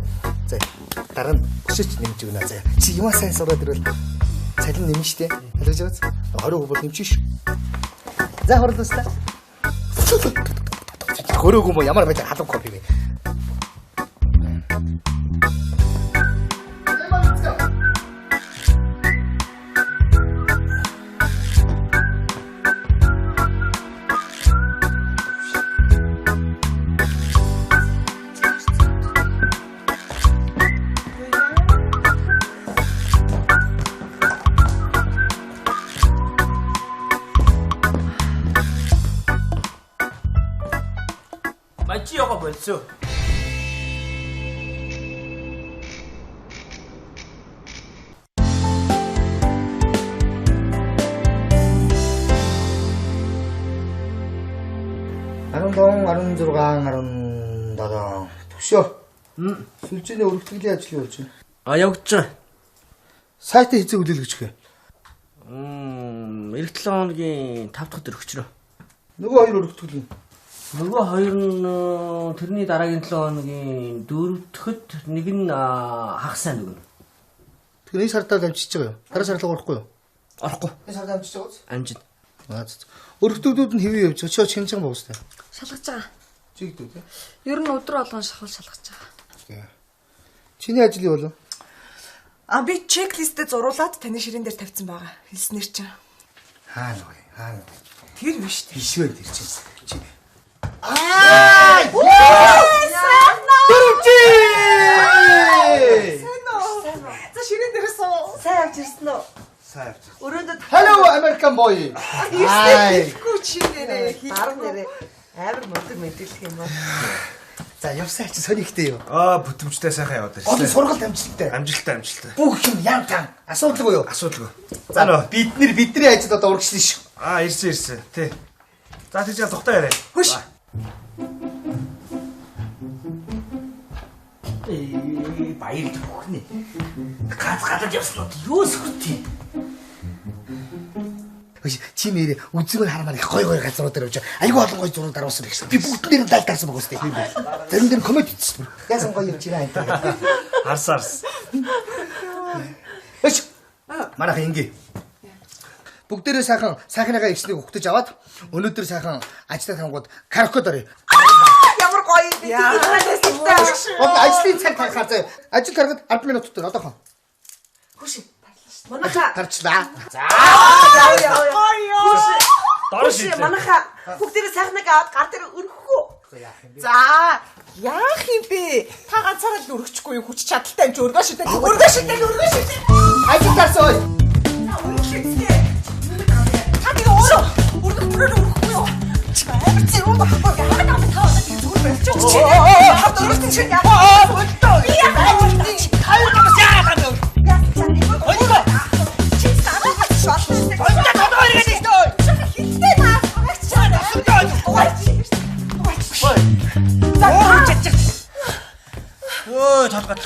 За дараа нь өшөөч нэмж өгнө заа. Чи юмаа сайн сураад ирвэл цалин нэмнэ штэ. Хэлж байгааз. 20% бол нэмчих ш. За хорлоостай. Хөрөөгөө мо ямар байж халуух копи вэ? Мачиога болсоо. Аран 16 17 төвшөө. Сүлжээний өргөтгөлийн ажил юу болж байна? Явагдаж байгаа. Сайтаа хэзээ үлээлгэж гээ? Эх 7 хоногийн 5 дахь өргөчрөө. Нөгөө хоёр өргөтгөлийн. Нөгөө хоёр нь тэрний дараагийн 7 хоногийн 4 дахьд нэг нь хагасаа нөгөн. Тэгэхээр энэ сартаа амжиж байгаа юу? Дараа сард орохгүй юу? Орохгүй. Энэ сард амжиж байгаа үү? Амжид. Өргөтгөлүүд нь хэвээ явж очоо шинжэн боостай. Шалгаж байгаа. Чигдүү тий. Ер нь өдөр болгон шалгаж байгаа. Чиний ажил юу болов? Би чеклистээ зуруулаад таны ширээн дээр тавьсан байгаа. Хэлснээр чинь. Хаана вэ? Хаана? Тэр биш үү? Биш вэ тэр чинь. Чи. За ширээн дээрээ суу. Сайн авч ирсэн үү? Сайн авч. Өрөөндөө Hello American boy. ирсэхгүй чи нэрээ. Баруун нэрээ. Амар мундаг мэдээлэх юм байна. За явсаа чи сонигтэй юу? Бүтэмжтэй сайхан яваад Одоо байна. сургалт амжилттай. Амжилттай. Бүх юм ян тан. Асуудалгүй юу? Асуудалгүй. За бидний ажил одоо урагшлаа шүү. Ирсэн. Тий. За тийч тухтай яриа. Хөш. Баярлж бүхнэ. Гадаад явсан уу? Юу сүртэй. Чи нэрээ үзмэр хармаар их гой газрууд дээр явж айгүй олон гой зураг даруулсан гэсэн. Би бүгдээр нь дайлтаарсан байгаа үстэй. Зарим дээр коммент хийсэн. Яасан гоё явж ирээ энэ. Харсаарс. Эч. Манайх ингэ. Бүгдээрээ сайхныгаа ихснийг өгтөж аваад өнөөдөр сайхан ажлаа хангууд караоке дорё. Ямар гоё юм бэ? Одоо ажлын цаг тарахаар заяа. Ажил тарахад 10 минут дотор одоохон. Хөш. Манайха тарчлаа. За. Дорш манайха бүгдээрээ сайхныг аваад гар дээр өргөхгүй. За яах юм бэ? Та ганцаараа л өргөхгүй юу? Хүч чадалтай юм чи өргөө шидэ. Ажил тарсан ой. Та тэгээ өөрөө өргөхгүй юу? Амар зэрэг байхгүй. Яагаад та одоо тийм зүгээр барьж байгаа чи? Хаад өргөсөн чи яагаад? Өө толгой.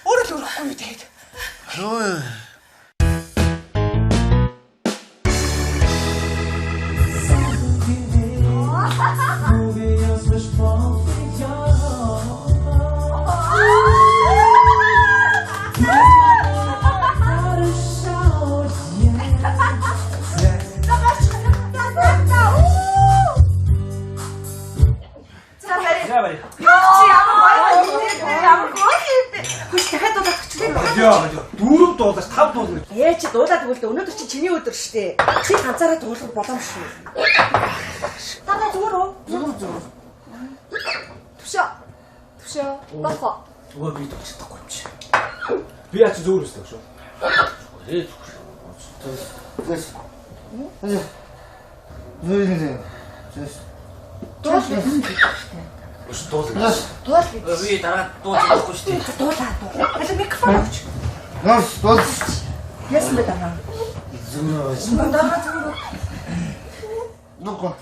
Өөрөө л өрөхгүй юу тэгээд. Ой. Дүүрэг дуулаач 5 дуулна. Ээ чи дуулаад өгвөл өнөөдөр чи чиний өдөр штэ. Чи ганцаараа дуулах боломжгүй. Тага зүгээр үү? Зүгээр. Төвшөө. Бахо. Өө би дуулчихдаггүй юм чи. Би яач зүгээр өсдөг шүү. Би дараа дуулахгүй шүү дээ. Дуулаа. Аль микрофон авч. Яасан бэ дараа? Зүгээр. Нуко.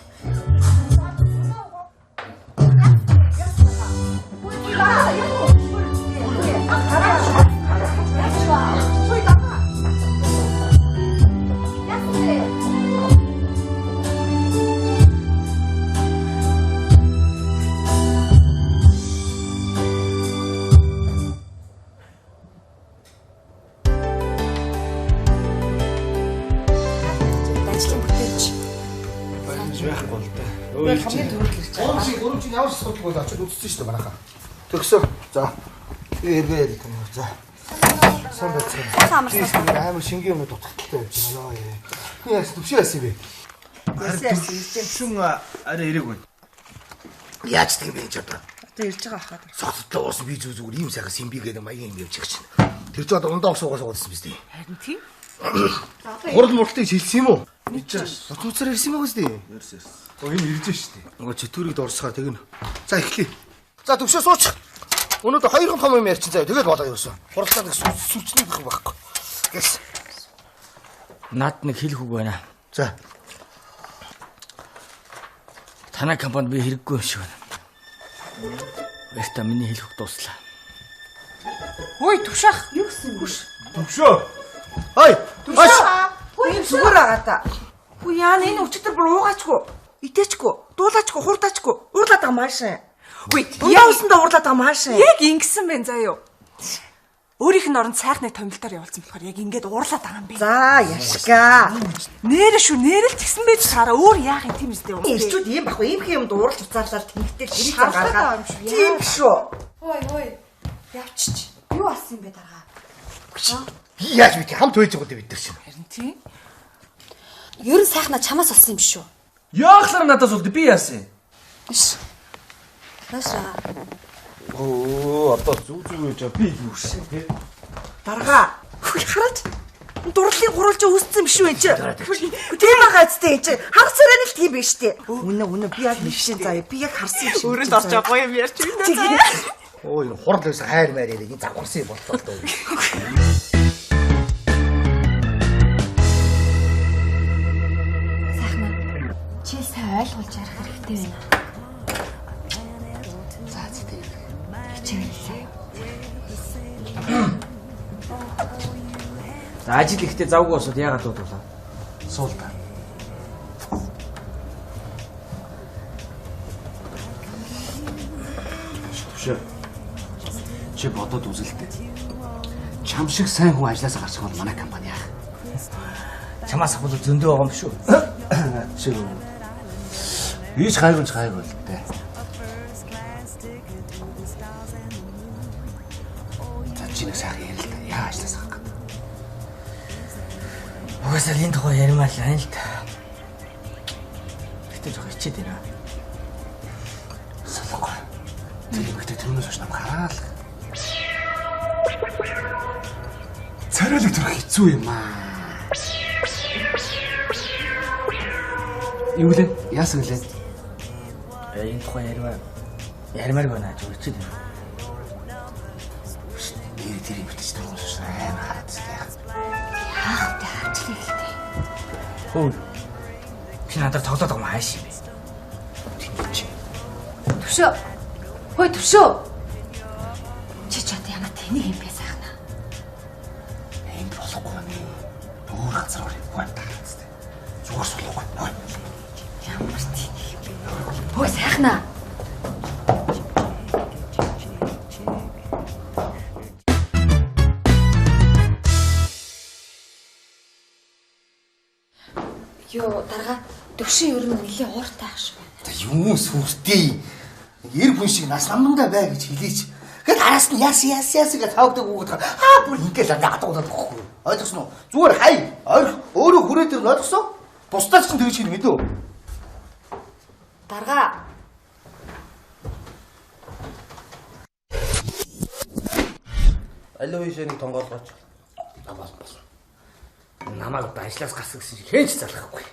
Гурван чинь ямар асуудал бол очиж үзсэн шүү дээ манайхаа. Төгсөө. За. Би эргээд юм. За. Сан бацсан. Амар шингийн юм дутагдaltaй байж байна. Би яс төвшөө яасан бэ? Шүн арай ирэг байна. Яаж тийм бэ ч одоо. Одоо ирж байгаа хаад. Соцтой уус би зүгээр ийм сайхан симби гэдэг маягийн юм явж чинь. Тэр ч одоо ундаа суугасан биз дээ. Харин тийм. Хурал муралтыг шилсэн юм уу? Мэдчихэж. Утуцаар ирсэн байгаа үстэй. Ярсээс. Энэ ирж штэ. Нөгөө чөтгөрийг дурсгаа тэгнэ. За эхлэе. За төвшөө сууч. Өнөөдөр 2 том юм ярьчин заяа. Тэгээд болоо юусэн. Хуралдаа нэг сүрчний гэх юм байхгүй. Гэс. Наад нэг хэлэх үг байна. За. Танай компанид би хэрэггүй юм шиг байна. Баяртай миний хэлэх үг дуслаа. Ой төвшөх. Юу гэсэн юм бэ? Төвшөө. Ой. Ой юм зүгээр байгаа та. Ой яа энэ өчигдөр бүр уугаачгүй. Итэчгүй, дуулаачгүй, хурдаачгүй. Уурлаад байгаа маашин. Ой яавсандаа уурлаад байгаа маашин. Яг ингэсэн бэ заа юу. Өөрийнх нь оронд сайхныг томилтоор явуулсан болохоор яг ингэж уурлаад байгаа юм бэ. За яшка. Нэрэ шүү, нэрэл тэгсэн байж цаараа өөр яах юм тийм үстэй юм. Ирчүүд ийм бахгүй, ийм хэм дуурлж уцаарлал тэнхтэй гэрээ гаргаад. Тийм шүү. Ой. Явчих. Юу болсон юм бэ дараа? Яаж би хамт байж байгаа бид нар чинь. Харин тийм. Ер нь сайхна чамаас олсон юм шүү. Яахлаар надаас болд би яасан? Башаа. Одоо зүг гэж би юу шээ тий. Дарга. Хараач. Дурлалын гурвалж үүссэн юм шүү энэ. Тийм байгаа зү энэ. Харцаараа л тийм биш тий. Үнэ би яг нэгшин заяа. Би яг харсан юм шиг. Өрөнд орж байгаа гоё юм ярьж байна заяа. Өө энэ хурал өс хайр маяр яг энэ завхарсан болтол дөө. Сайхна. Чи сайн ойлгуулж ярих хэрэгтэй байна. За зэтэй. Хичээлээ. За ажил ихтэй завгүй босоод яагаад дуудуулаа? Суул та. Төвшөө. Чи бодоод үзэлтэй. Чам шиг сайн хүн ажилласаа гарчих бол манай компани яах. Чамаас ахвал зөндөө байгаа юм шүү. Чи ийж хайгуулж хайгуул дээ. За чи нэг сайхан ярил та. Яа ажилласаа гарах гэдэг. Угаасаа энэ тухай ярмаар л байна л та. Гэтэ жоо хичээд байна. Солонгой. Тэр ихтэй түрүүнээс хойш нам хараал. Царайлаг төрөх хэцүү юм аа. Юу лээ? Яасан гэлээ? Энэ тухай ярмаар байна жоо хичээд байна. Нэр тэр юм битэж байгаа шүү. Айн хараад яах. Яах вэ? Хаачлаа хэлтэй. Хөө. Чи надад тоглоод байгаа юм ааш юм бэ? Төвшөө. Хөөе төвшөө. Тэнийг юм бэ сайхна. Энд болохгүй байна. Өөр газар орё. Хүн таарцтай. Зүгээр суулгаа. Ямар тийм юм бэ? Хөөе сайхна. Йоо, дарга төвшин ер нь нэлээ ууртай ах шиг байна. За юу сүртэй. Эр хүн шиг нас намдаа бай гэж хэлээч. Гэт араас нь яс гэж тавдаг үгээд бүр ингээл адуулаад өгөхгүй. Ойлгосноо? Зүгээр хай. Өөрөө хүрээ дээр нь ойлгосон? Бусдаас ч тэгж хийнэ мэдөө. Дарга. Алуу ийшээ нэг тонгоолгооч. Намаас бас. Намайг одоо ажлаас гарсан гэсэн чинь хээж залгахгүй.